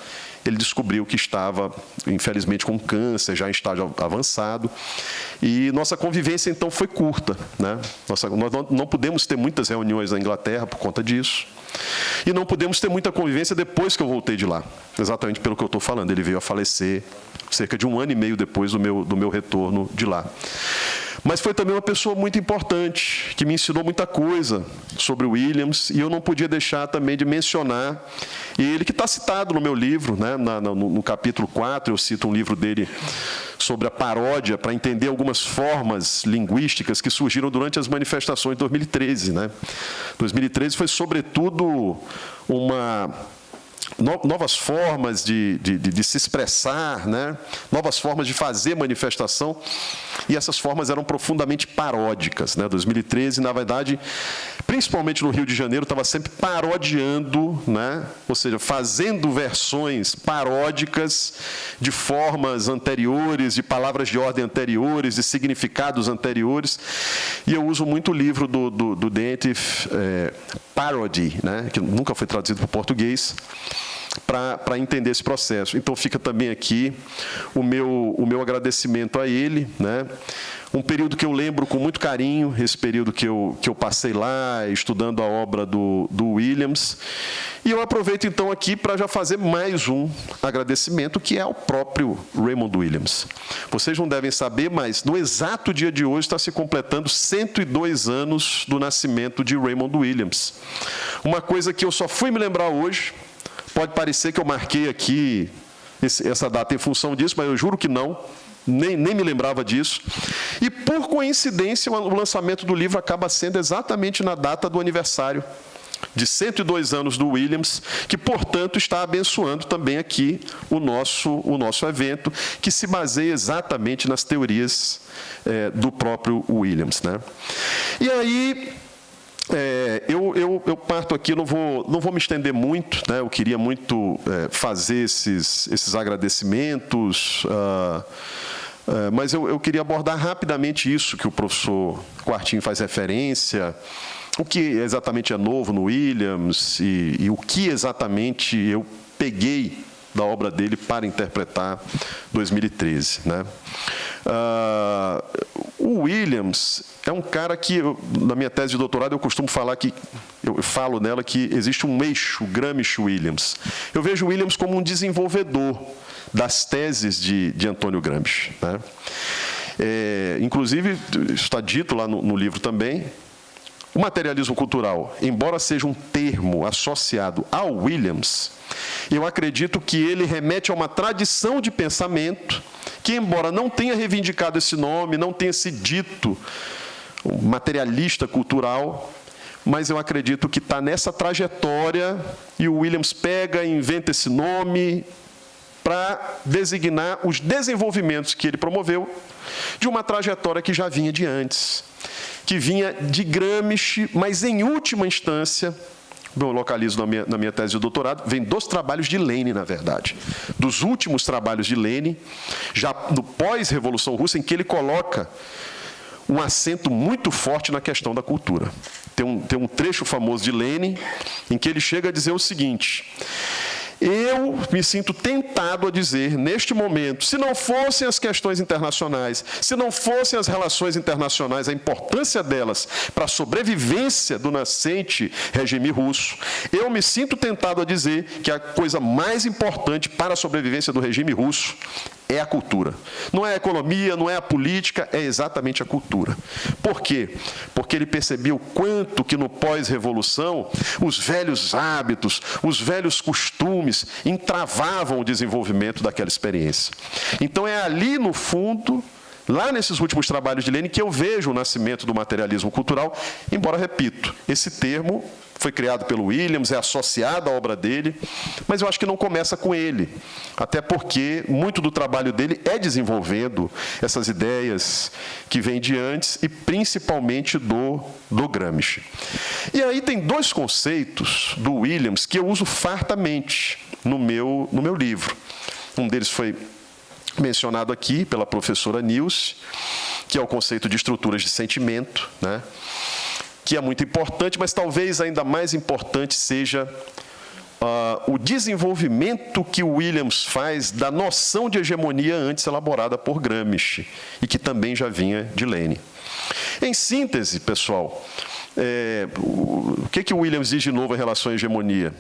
ele descobriu que estava, infelizmente, com câncer, já em estágio avançado. E nossa convivência, então, foi curta, né? Nós não pudemos ter muitas reuniões na Inglaterra por conta disso. E não pudemos ter muita convivência depois que eu voltei de lá, exatamente pelo que eu estou falando. Ele veio a falecer cerca de 1 ano e meio depois do meu retorno de lá. Mas foi também uma pessoa muito importante, que me ensinou muita coisa sobre o Williams, e eu não podia deixar também de mencionar ele, que está citado no meu livro, né? No capítulo 4, eu cito um livro dele sobre a paródia, para entender algumas formas linguísticas que surgiram durante as manifestações de 2013. Né? 2013 foi, sobretudo, novas formas de se expressar, né? Novas formas de fazer manifestação, e essas formas eram profundamente paródicas. Né? 2013, na verdade, principalmente no Rio de Janeiro, estava sempre parodiando, né? Ou seja, fazendo versões paródicas de formas anteriores, de palavras de ordem anteriores, de significados anteriores, e eu uso muito o livro do Dante, Parody, né? Que nunca foi traduzido para o português, para entender esse processo. Então, fica também aqui o meu agradecimento a ele, né? Um período que eu lembro com muito carinho, esse período que eu passei lá, estudando a obra do Williams. E eu aproveito, então, aqui para já fazer mais um agradecimento, que é ao próprio Raymond Williams. Vocês não devem saber, mas no exato dia de hoje está se completando 102 anos do nascimento de Raymond Williams. Uma coisa que eu só fui me lembrar hoje. Pode parecer que eu marquei aqui essa data em função disso, mas eu juro que não, nem me lembrava disso. E, por coincidência, o lançamento do livro acaba sendo exatamente na data do aniversário de 102 anos do Williams, que, portanto, está abençoando também aqui o nosso evento, que se baseia exatamente nas teorias do próprio Williams. Né? E aí... Eu parto aqui, não vou me estender muito, né? Eu queria muito fazer esses agradecimentos, mas eu queria abordar rapidamente isso que o professor Quartim faz referência, o que exatamente é novo no Williams e o que exatamente eu peguei da obra dele para interpretar 2013. Né? O Williams é um cara que, na minha tese de doutorado, eu costumo falar que, eu falo nela que existe um eixo Gramsci-Williams. Eu vejo o Williams como um desenvolvedor das teses de Antônio Gramsci. Né? Inclusive, está dito lá no livro também, o materialismo cultural, embora seja um termo associado ao Williams, eu acredito que ele remete a uma tradição de pensamento que, embora não tenha reivindicado esse nome, não tenha se dito materialista cultural, mas eu acredito que está nessa trajetória, e o Williams pega e inventa esse nome para designar os desenvolvimentos que ele promoveu de uma trajetória que já vinha de antes, que vinha de Gramsci, mas, em última instância, eu localizo na minha tese de doutorado, vem dos trabalhos de Lenin, na verdade. Dos últimos trabalhos de Lenin, já no pós-Revolução Russa, em que ele coloca um acento muito forte na questão da cultura. Tem um trecho famoso de Lenin, em que ele chega a dizer o seguinte: eu me sinto tentado a dizer, neste momento, se não fossem as questões internacionais, se não fossem as relações internacionais, a importância delas para a sobrevivência do nascente regime russo, eu me sinto tentado a dizer que a coisa mais importante para a sobrevivência do regime russo é a cultura. Não é a economia, não é a política, é exatamente a cultura. Por quê? Porque ele percebia o quanto que no pós-revolução os velhos hábitos, os velhos costumes entravavam o desenvolvimento daquela experiência. Então é ali, no fundo, lá nesses últimos trabalhos de Lenin, que eu vejo o nascimento do materialismo cultural, embora, repito, esse termo foi criado pelo Williams, é associado à obra dele, mas eu acho que não começa com ele, até porque muito do trabalho dele é desenvolvendo essas ideias que vêm de antes e principalmente do Gramsci. E aí tem dois conceitos do Williams que eu uso fartamente no meu livro. Um deles foi mencionado aqui pela professora Nilce, que é o conceito de estruturas de sentimento, né? Que é muito importante, mas talvez ainda mais importante seja o desenvolvimento que o Williams faz da noção de hegemonia antes elaborada por Gramsci, e que também já vinha de Lenin. Em síntese, pessoal, o que o Williams diz de novo em relação à hegemonia?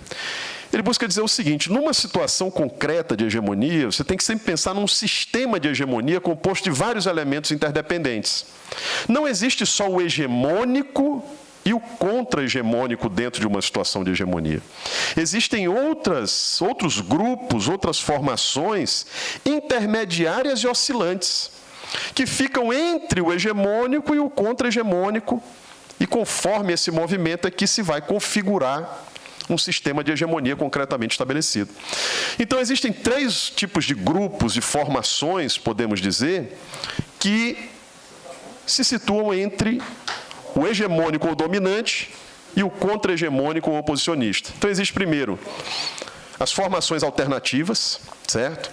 Ele busca dizer o seguinte: numa situação concreta de hegemonia, você tem que sempre pensar num sistema de hegemonia composto de vários elementos interdependentes. Não existe só o hegemônico e o contra-hegemônico dentro de uma situação de hegemonia. Existem outros grupos, outras formações intermediárias e oscilantes, que ficam entre o hegemônico e o contra-hegemônico, e conforme esse movimento é que se vai configurar um sistema de hegemonia concretamente estabelecido. Então, existem 3 tipos de grupos, de formações, podemos dizer, que se situam entre o hegemônico ou dominante e o contra-hegemônico ou oposicionista. Então, existe primeiro as formações alternativas, certo?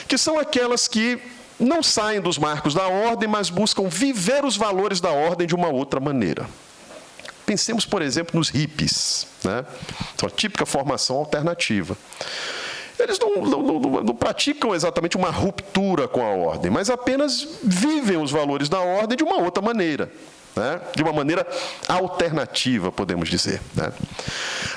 Que são aquelas que não saem dos marcos da ordem, mas buscam viver os valores da ordem de uma outra maneira. Pensemos, por exemplo, nos hippies, né? Então, a típica formação alternativa. Eles não praticam exatamente uma ruptura com a ordem, mas apenas vivem os valores da ordem de uma outra maneira, né? De uma maneira alternativa, podemos dizer, né?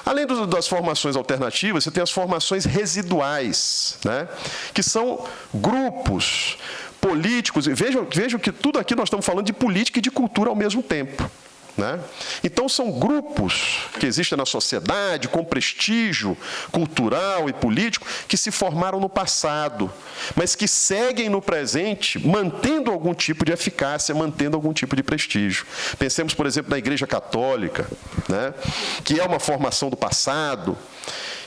Além das formações alternativas, você tem as formações residuais, né? Que são grupos políticos. Vejam que tudo aqui nós estamos falando de política e de cultura ao mesmo tempo, né? Então, são grupos que existem na sociedade, com prestígio cultural e político, que se formaram no passado, mas que seguem no presente, mantendo algum tipo de eficácia, mantendo algum tipo de prestígio. Pensemos, por exemplo, na Igreja Católica, né? Que é uma formação do passado,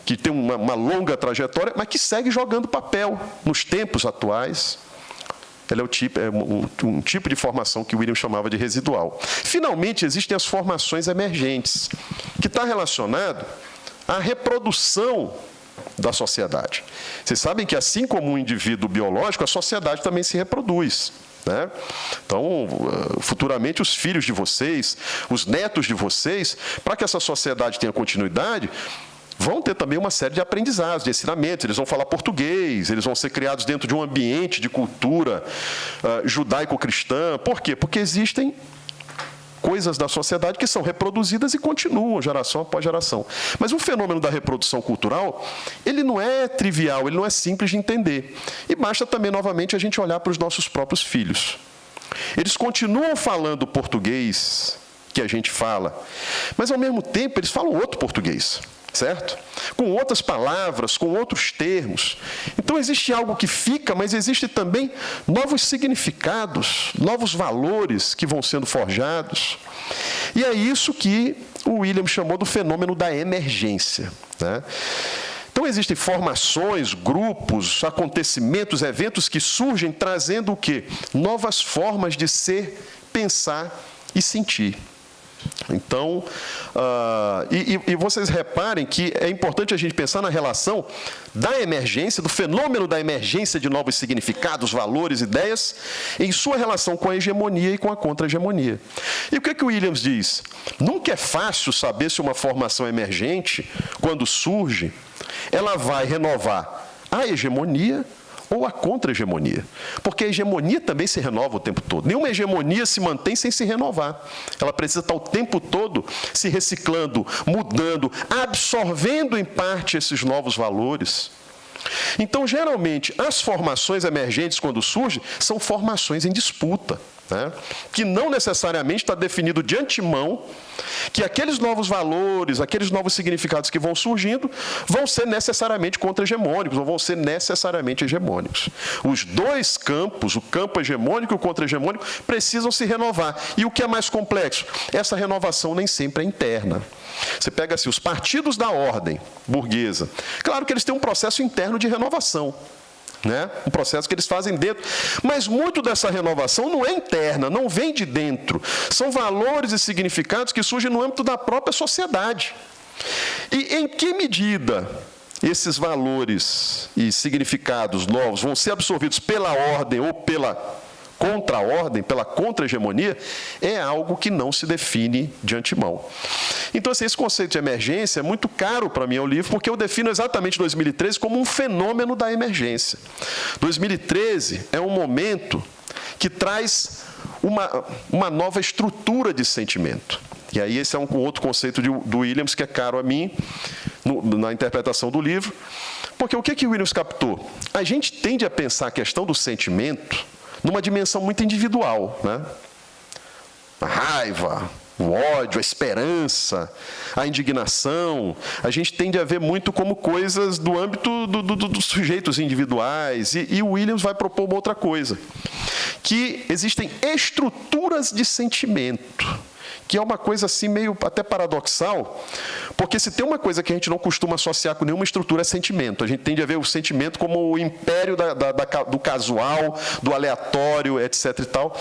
que tem uma longa trajetória, mas que segue jogando papel nos tempos atuais. Ela é um tipo de formação que o William chamava de residual. Finalmente, existem as formações emergentes, que está relacionado à reprodução da sociedade. Vocês sabem que, assim como o indivíduo biológico, a sociedade também se reproduz, né? Então, futuramente, os filhos de vocês, os netos de vocês, para que essa sociedade tenha continuidade, vão ter também uma série de aprendizados, de ensinamentos. Eles vão falar português, eles vão ser criados dentro de um ambiente de cultura judaico-cristã. Por quê? Porque existem coisas da sociedade que são reproduzidas e continuam geração após geração. Mas o fenômeno da reprodução cultural, ele não é trivial, ele não é simples de entender. E basta também, novamente, a gente olhar para os nossos próprios filhos. Eles continuam falando o português que a gente fala, mas, ao mesmo tempo, eles falam outro português, certo? Com outras palavras, com outros termos. Então, existe algo que fica, mas existe também novos significados, novos valores que vão sendo forjados. E é isso que o William chamou do fenômeno da emergência, né? Então, existem formações, grupos, acontecimentos, eventos que surgem trazendo o quê? Novas formas de ser, pensar e sentir. Então, vocês reparem que é importante a gente pensar na relação da emergência, do fenômeno da emergência de novos significados, valores, ideias, em sua relação com a hegemonia e com a contra-hegemonia. E o que o Williams diz? Nunca é fácil saber se uma formação emergente, quando surge, ela vai renovar a hegemonia ou a contra-hegemonia. Porque a hegemonia também se renova o tempo todo. Nenhuma hegemonia se mantém sem se renovar. Ela precisa estar o tempo todo se reciclando, mudando, absorvendo em parte esses novos valores. Então, geralmente, as formações emergentes, quando surgem, são formações em disputa, né? Que não necessariamente está definido de antemão que aqueles novos valores, aqueles novos significados que vão surgindo, vão ser necessariamente contra-hegemônicos, ou vão ser necessariamente hegemônicos. Os dois campos, o campo hegemônico e o contra-hegemônico, precisam se renovar. E o que é mais complexo? Essa renovação nem sempre é interna. Você pega assim, os partidos da ordem burguesa. Claro que eles têm um processo interno de renovação, né? Um processo que eles fazem dentro. Mas muito dessa renovação não é interna, não vem de dentro. São valores e significados que surgem no âmbito da própria sociedade. E em que medida esses valores e significados novos vão ser absorvidos pela ordem ou pela contra-ordem, pela contra-hegemonia, é algo que não se define de antemão. Então, assim, esse conceito de emergência é muito caro para mim ao livro, porque eu defino exatamente 2013 como um fenômeno da emergência. 2013 é um momento que traz uma nova estrutura de sentimento. E aí esse é um outro conceito do Williams que é caro a mim, na interpretação do livro, porque o que o Williams captou? A gente tende a pensar a questão do sentimento numa dimensão muito individual, né? A raiva, o ódio, a esperança, a indignação, a gente tende a ver muito como coisas do âmbito dos sujeitos individuais, e o Williams vai propor uma outra coisa, que existem estruturas de sentimento, que é uma coisa assim meio até paradoxal, porque se tem uma coisa que a gente não costuma associar com nenhuma estrutura é sentimento. A gente tende a ver o sentimento como o império do casual, do aleatório, etc. e tal.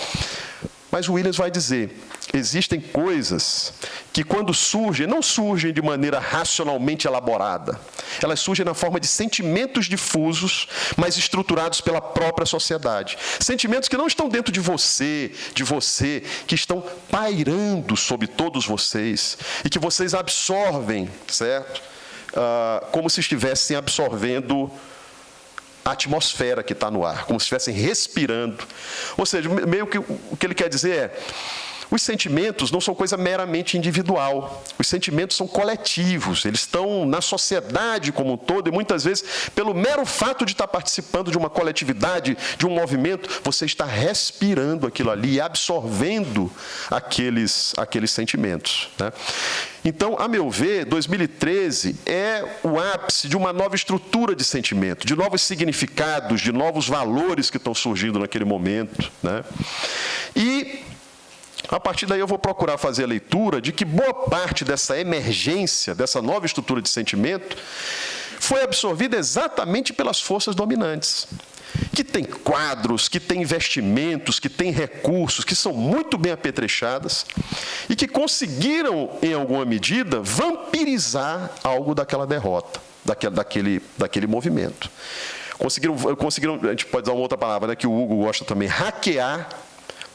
Mas o Williams vai dizer, existem coisas que quando surgem, não surgem de maneira racionalmente elaborada. Elas surgem na forma de sentimentos difusos, mas estruturados pela própria sociedade. Sentimentos que não estão dentro de você, que estão pairando sobre todos vocês e que vocês absorvem, certo? Como se estivessem absorvendo a atmosfera que está no ar, como se estivessem respirando. Ou seja, meio que o que ele quer dizer é, os sentimentos não são coisa meramente individual. Os sentimentos são coletivos, eles estão na sociedade como um todo, e muitas vezes, pelo mero fato de estar participando de uma coletividade, de um movimento, você está respirando aquilo ali, absorvendo aqueles sentimentos, né? Então, a meu ver, 2013 é o ápice de uma nova estrutura de sentimento, de novos significados, de novos valores que estão surgindo naquele momento, né? E a partir daí eu vou procurar fazer a leitura de que boa parte dessa emergência, dessa nova estrutura de sentimento, foi absorvida exatamente pelas forças dominantes, que têm quadros, que têm investimentos, que têm recursos, que são muito bem apetrechadas e que conseguiram, em alguma medida, vampirizar algo daquela derrota, daquele movimento. Conseguiram, a gente pode usar uma outra palavra, né, que o Hugo gosta também, hackear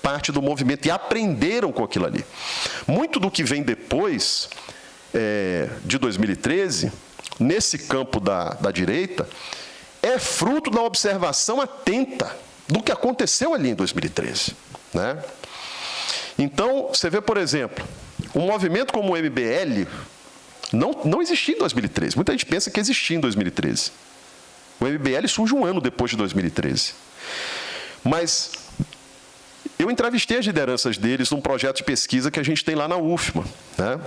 parte do movimento e aprenderam com aquilo ali. Muito do que vem depois de 2013, nesse campo da direita, é fruto da observação atenta do que aconteceu ali em 2013, né? Então, você vê, por exemplo, um movimento como o MBL não existia em 2013. Muita gente pensa que existia em 2013. O MBL surge um ano depois de 2013. Mas eu entrevistei as lideranças deles num projeto de pesquisa que a gente tem lá na UFMA, né?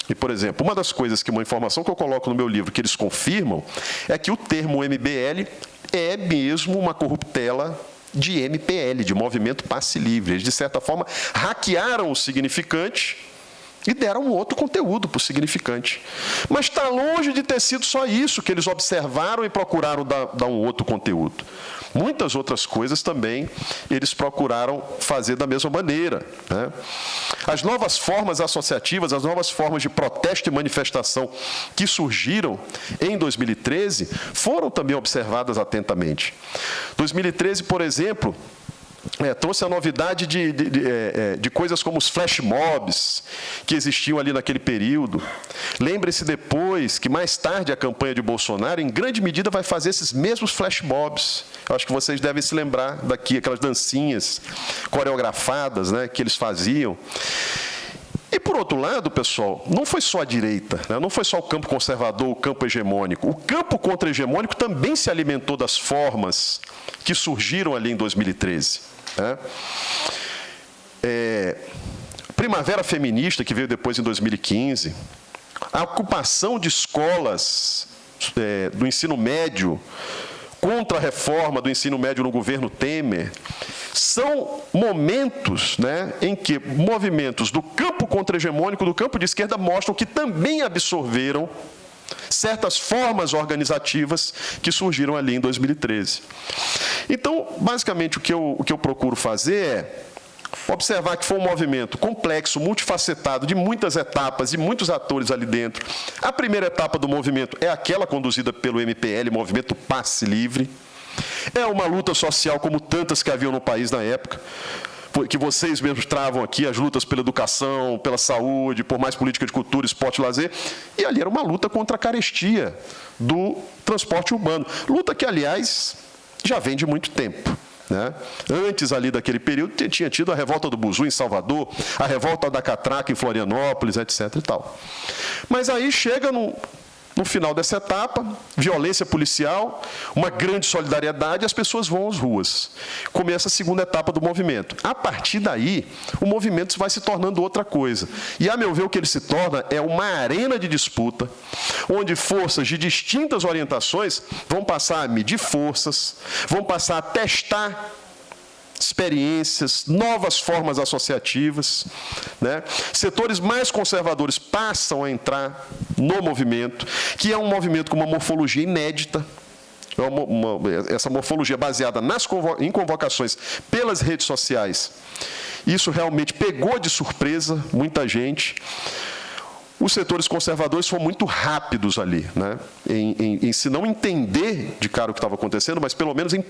E, por exemplo, uma das coisas uma informação que eu coloco no meu livro que eles confirmam é que o termo MBL é mesmo uma corruptela de MPL, de Movimento Passe Livre. Eles, de certa forma, hackearam o significante e deram um outro conteúdo para o significante. Mas está longe de ter sido só isso que eles observaram e procuraram dar um outro conteúdo. Muitas outras coisas também eles procuraram fazer da mesma maneira, né? As novas formas associativas, as novas formas de protesto e manifestação que surgiram em 2013 foram também observadas atentamente. 2013, por exemplo, trouxe a novidade de coisas como os flash mobs que existiam ali naquele período. Lembre-se depois que, mais tarde, a campanha de Bolsonaro, em grande medida, vai fazer esses mesmos flash mobs. Eu acho que vocês devem se lembrar daqui, aquelas dancinhas coreografadas, né, que eles faziam. E, por outro lado, pessoal, não foi só a direita, né? Não foi só o campo conservador, o campo hegemônico. O campo contra-hegemônico também se alimentou das formas que surgiram ali em 2013. Né? Primavera Feminista, que veio depois em 2015, a ocupação de escolas do ensino médio contra a reforma do ensino médio no governo Temer, são momentos, né, em que movimentos do campo contra-hegemônico, do campo de esquerda, mostram que também absorveram certas formas organizativas que surgiram ali em 2013. Então, basicamente, o que eu procuro fazer é observar que foi um movimento complexo, multifacetado, de muitas etapas e muitos atores ali dentro. A primeira etapa do movimento é aquela conduzida pelo MPL, Movimento Passe Livre. É uma luta social como tantas que haviam no país na época, que vocês mesmos travam aqui, as lutas pela educação, pela saúde, por mais política de cultura, esporte e lazer. E ali era uma luta contra a carestia do transporte urbano. Luta que, aliás, já vem de muito tempo. né? Antes ali daquele período, tinha tido a revolta do Buzu em Salvador, a revolta da Catraca em Florianópolis, etc. e tal. Mas aí chega no final dessa etapa, violência policial, uma grande solidariedade, e as pessoas vão às ruas. Começa a segunda etapa do movimento. A partir daí, o movimento vai se tornando outra coisa. E, a meu ver, o que ele se torna é uma arena de disputa, onde forças de distintas orientações vão passar a medir forças, vão passar a testar experiências, novas formas associativas, né? Setores mais conservadores passam a entrar no movimento, que é um movimento com uma morfologia inédita, essa morfologia baseada em convocações pelas redes sociais. Isso realmente pegou de surpresa muita gente. Os setores conservadores foram muito rápidos ali, né? em se não entender de cara o que estava acontecendo, mas pelo menos em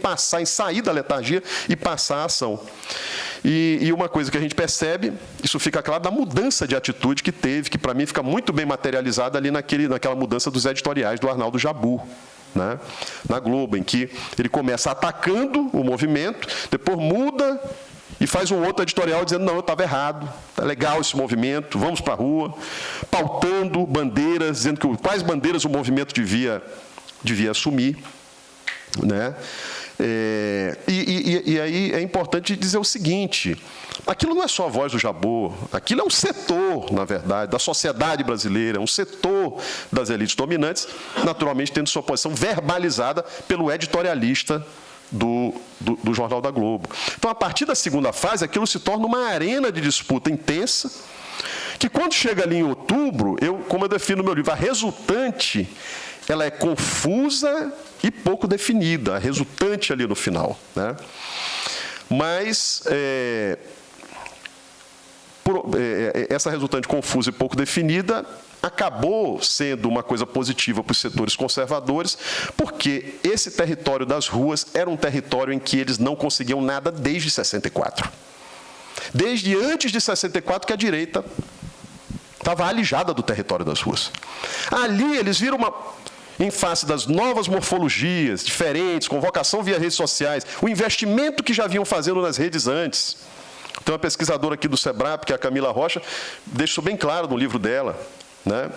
sair da letargia e passar a ação. E uma coisa que a gente percebe, isso fica claro, da mudança de atitude que teve, que para mim fica muito bem materializada ali naquela mudança dos editoriais do Arnaldo Jabbour, né? Na Globo, em que ele começa atacando o movimento, depois muda e faz um outro editorial dizendo, não, eu estava errado, está legal esse movimento, vamos para a rua, pautando bandeiras, dizendo quais bandeiras o movimento devia assumir, né? E aí é importante dizer o seguinte, aquilo não é só a voz do Jabbour, aquilo é um setor, na verdade, da sociedade brasileira, um setor das elites dominantes, naturalmente tendo sua posição verbalizada pelo editorialista do Jornal da Globo. Então, a partir da segunda fase, aquilo se torna uma arena de disputa intensa, que quando chega ali em outubro, como eu defino no meu livro, a resultante, ela é confusa e pouco definida, a resultante ali no final, né? Mas essa resultante confusa e pouco definida acabou sendo uma coisa positiva para os setores conservadores, porque esse território das ruas era um território em que eles não conseguiam nada desde 64. Desde antes de 64 que a direita estava alijada do território das ruas. Ali eles viram em face das novas morfologias, diferentes, convocação via redes sociais, o investimento que já vinham fazendo nas redes antes. Tem uma pesquisadora aqui do SEBRAP, que é a Camila Rocha, deixa isso bem claro no livro dela, né?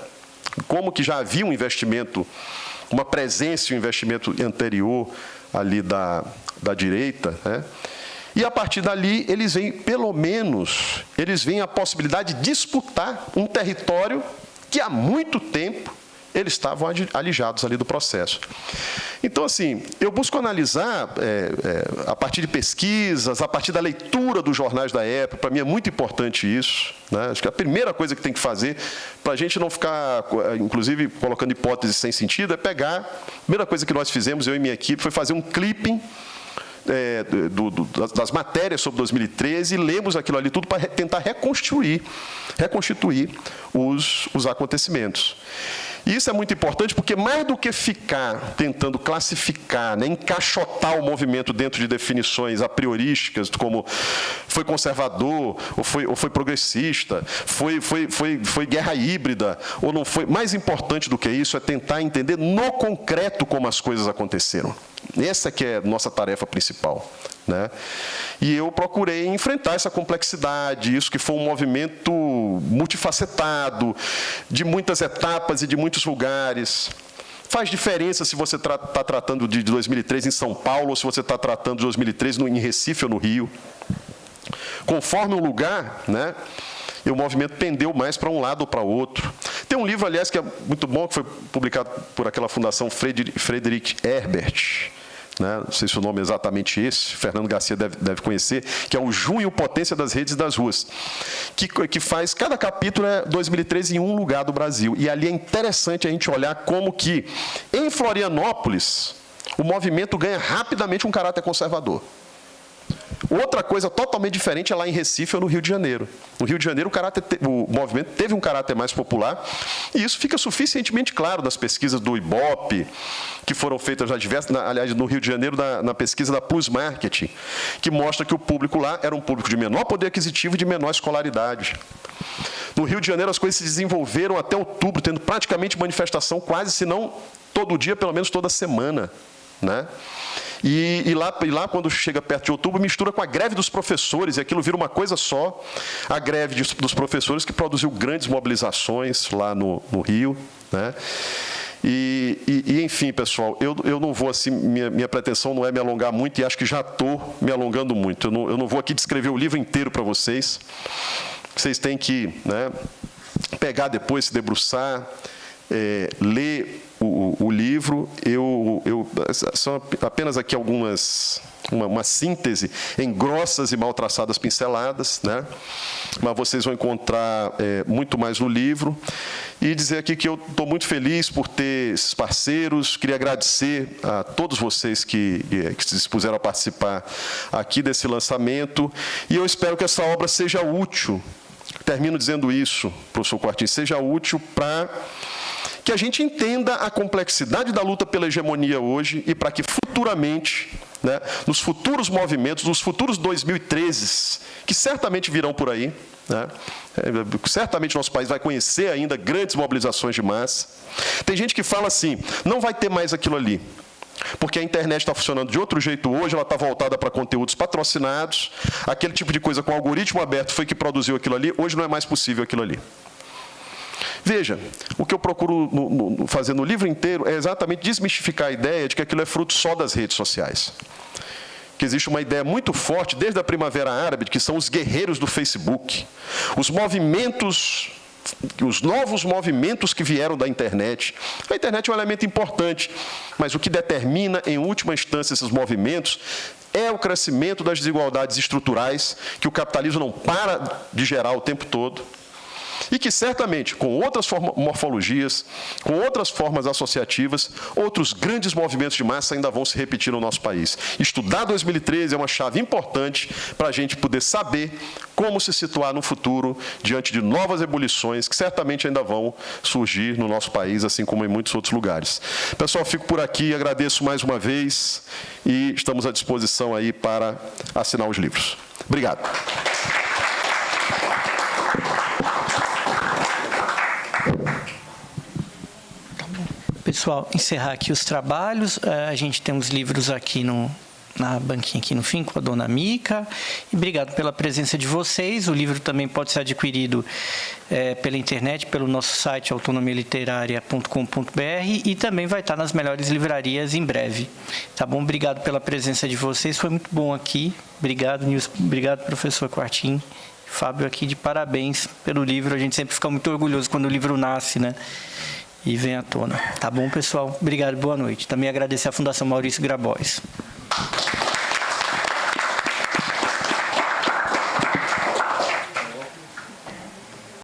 Como que já havia um investimento, uma presença e um investimento anterior ali da direita, né? E, a partir dali, eles veem, pelo menos, eles veem a possibilidade de disputar um território que, há muito tempo, eles estavam alijados ali do processo. Então, assim, eu busco analisar, a partir de pesquisas, a partir da leitura dos jornais da época, para mim é muito importante isso, né? Acho que a primeira coisa que tem que fazer, para a gente não ficar, inclusive, colocando hipóteses sem sentido, é pegar, a primeira coisa que nós fizemos, eu e minha equipe, foi fazer um clipping das matérias sobre 2013 e lemos aquilo ali tudo para tentar reconstituir os acontecimentos. E isso é muito importante porque, mais do que ficar tentando classificar, né, encaixotar o movimento dentro de definições a priorísticas, como foi conservador, ou foi progressista, foi guerra híbrida, ou não foi, mais importante do que isso é tentar entender no concreto como as coisas aconteceram. Essa que é a nossa tarefa principal, né? E eu procurei enfrentar essa complexidade, isso que foi um movimento multifacetado, de muitas etapas e de muitos lugares. Faz diferença se você está tratando de 2003 em São Paulo, ou se você está tratando de 2003 em Recife ou no Rio. Conforme o lugar, né, o movimento pendeu mais para um lado ou para outro. Tem um livro, aliás, que é muito bom, que foi publicado por aquela fundação Friedrich Ebert, né? Não sei se o nome é exatamente esse, Fernando Garcia deve conhecer, que é o Junho e o Potência das Redes e das Ruas, que faz, cada capítulo é 2013 em um lugar do Brasil. E ali é interessante a gente olhar como que, em Florianópolis, o movimento ganha rapidamente um caráter conservador. Outra coisa totalmente diferente é lá em Recife ou no Rio de Janeiro. No Rio de Janeiro, o movimento teve um caráter mais popular, e isso fica suficientemente claro nas pesquisas do Ibope, que foram feitas aliás, no Rio de Janeiro, na pesquisa da Plus Marketing, que mostra que o público lá era um público de menor poder aquisitivo e de menor escolaridade. No Rio de Janeiro, as coisas se desenvolveram até outubro, tendo praticamente manifestação quase, se não todo dia, pelo menos toda semana, né? E lá, quando chega perto de outubro, mistura com a greve dos professores, e aquilo vira uma coisa só. A greve dos professores, que produziu grandes mobilizações lá no Rio, né? Enfim, pessoal, eu não vou, assim, minha pretensão não é me alongar muito, e acho que já estou me alongando muito. Eu não vou aqui descrever o livro inteiro para vocês. Vocês têm que, né, pegar depois, se debruçar, ler o livro. São apenas aqui uma síntese em grossas e mal traçadas pinceladas, né? Mas vocês vão encontrar muito mais no livro. E dizer aqui que eu estou muito feliz por ter esses parceiros. Queria agradecer a todos vocês que se dispuseram a participar aqui desse lançamento. E eu espero que essa obra seja útil. Termino dizendo isso, professor Quartim, seja útil para que a gente entenda a complexidade da luta pela hegemonia hoje e para que futuramente, né, nos futuros movimentos, nos futuros 2013, que certamente virão por aí, né, certamente nosso país vai conhecer ainda grandes mobilizações de massa. Tem gente que fala assim, não vai ter mais aquilo ali, porque a internet está funcionando de outro jeito hoje, ela está voltada para conteúdos patrocinados, aquele tipo de coisa com algoritmo aberto foi que produziu aquilo ali, hoje não é mais possível aquilo ali. Veja, o que eu procuro fazer no livro inteiro é exatamente desmistificar a ideia de que aquilo é fruto só das redes sociais. Que existe uma ideia muito forte, desde a Primavera Árabe, de que são os guerreiros do Facebook. Os movimentos, os novos movimentos que vieram da internet. A internet é um elemento importante, mas o que determina, em última instância, esses movimentos é o crescimento das desigualdades estruturais, que o capitalismo não para de gerar o tempo todo. E que, certamente, com outras morfologias, com outras formas associativas, outros grandes movimentos de massa ainda vão se repetir no nosso país. Estudar 2013 é uma chave importante para a gente poder saber como se situar no futuro diante de novas ebulições que certamente ainda vão surgir no nosso país, assim como em muitos outros lugares. Pessoal, fico por aqui, agradeço mais uma vez e estamos à disposição aí para assinar os livros. Obrigado. Pessoal, encerrar aqui os trabalhos. A gente tem os livros aqui na banquinha aqui no fim, com a dona Mica. E obrigado pela presença de vocês. O livro também pode ser adquirido pela internet, pelo nosso site autonomialiteraria.com.br e também vai estar nas melhores livrarias em breve. Tá bom? Obrigado pela presença de vocês. Foi muito bom aqui. Obrigado, Nilson. Obrigado, professor Quartim. Fábio aqui, de parabéns pelo livro. A gente sempre fica muito orgulhoso quando o livro nasce, né? E vem à tona. Tá bom, pessoal? Obrigado, boa noite. Também agradecer à Fundação Maurício Grabois.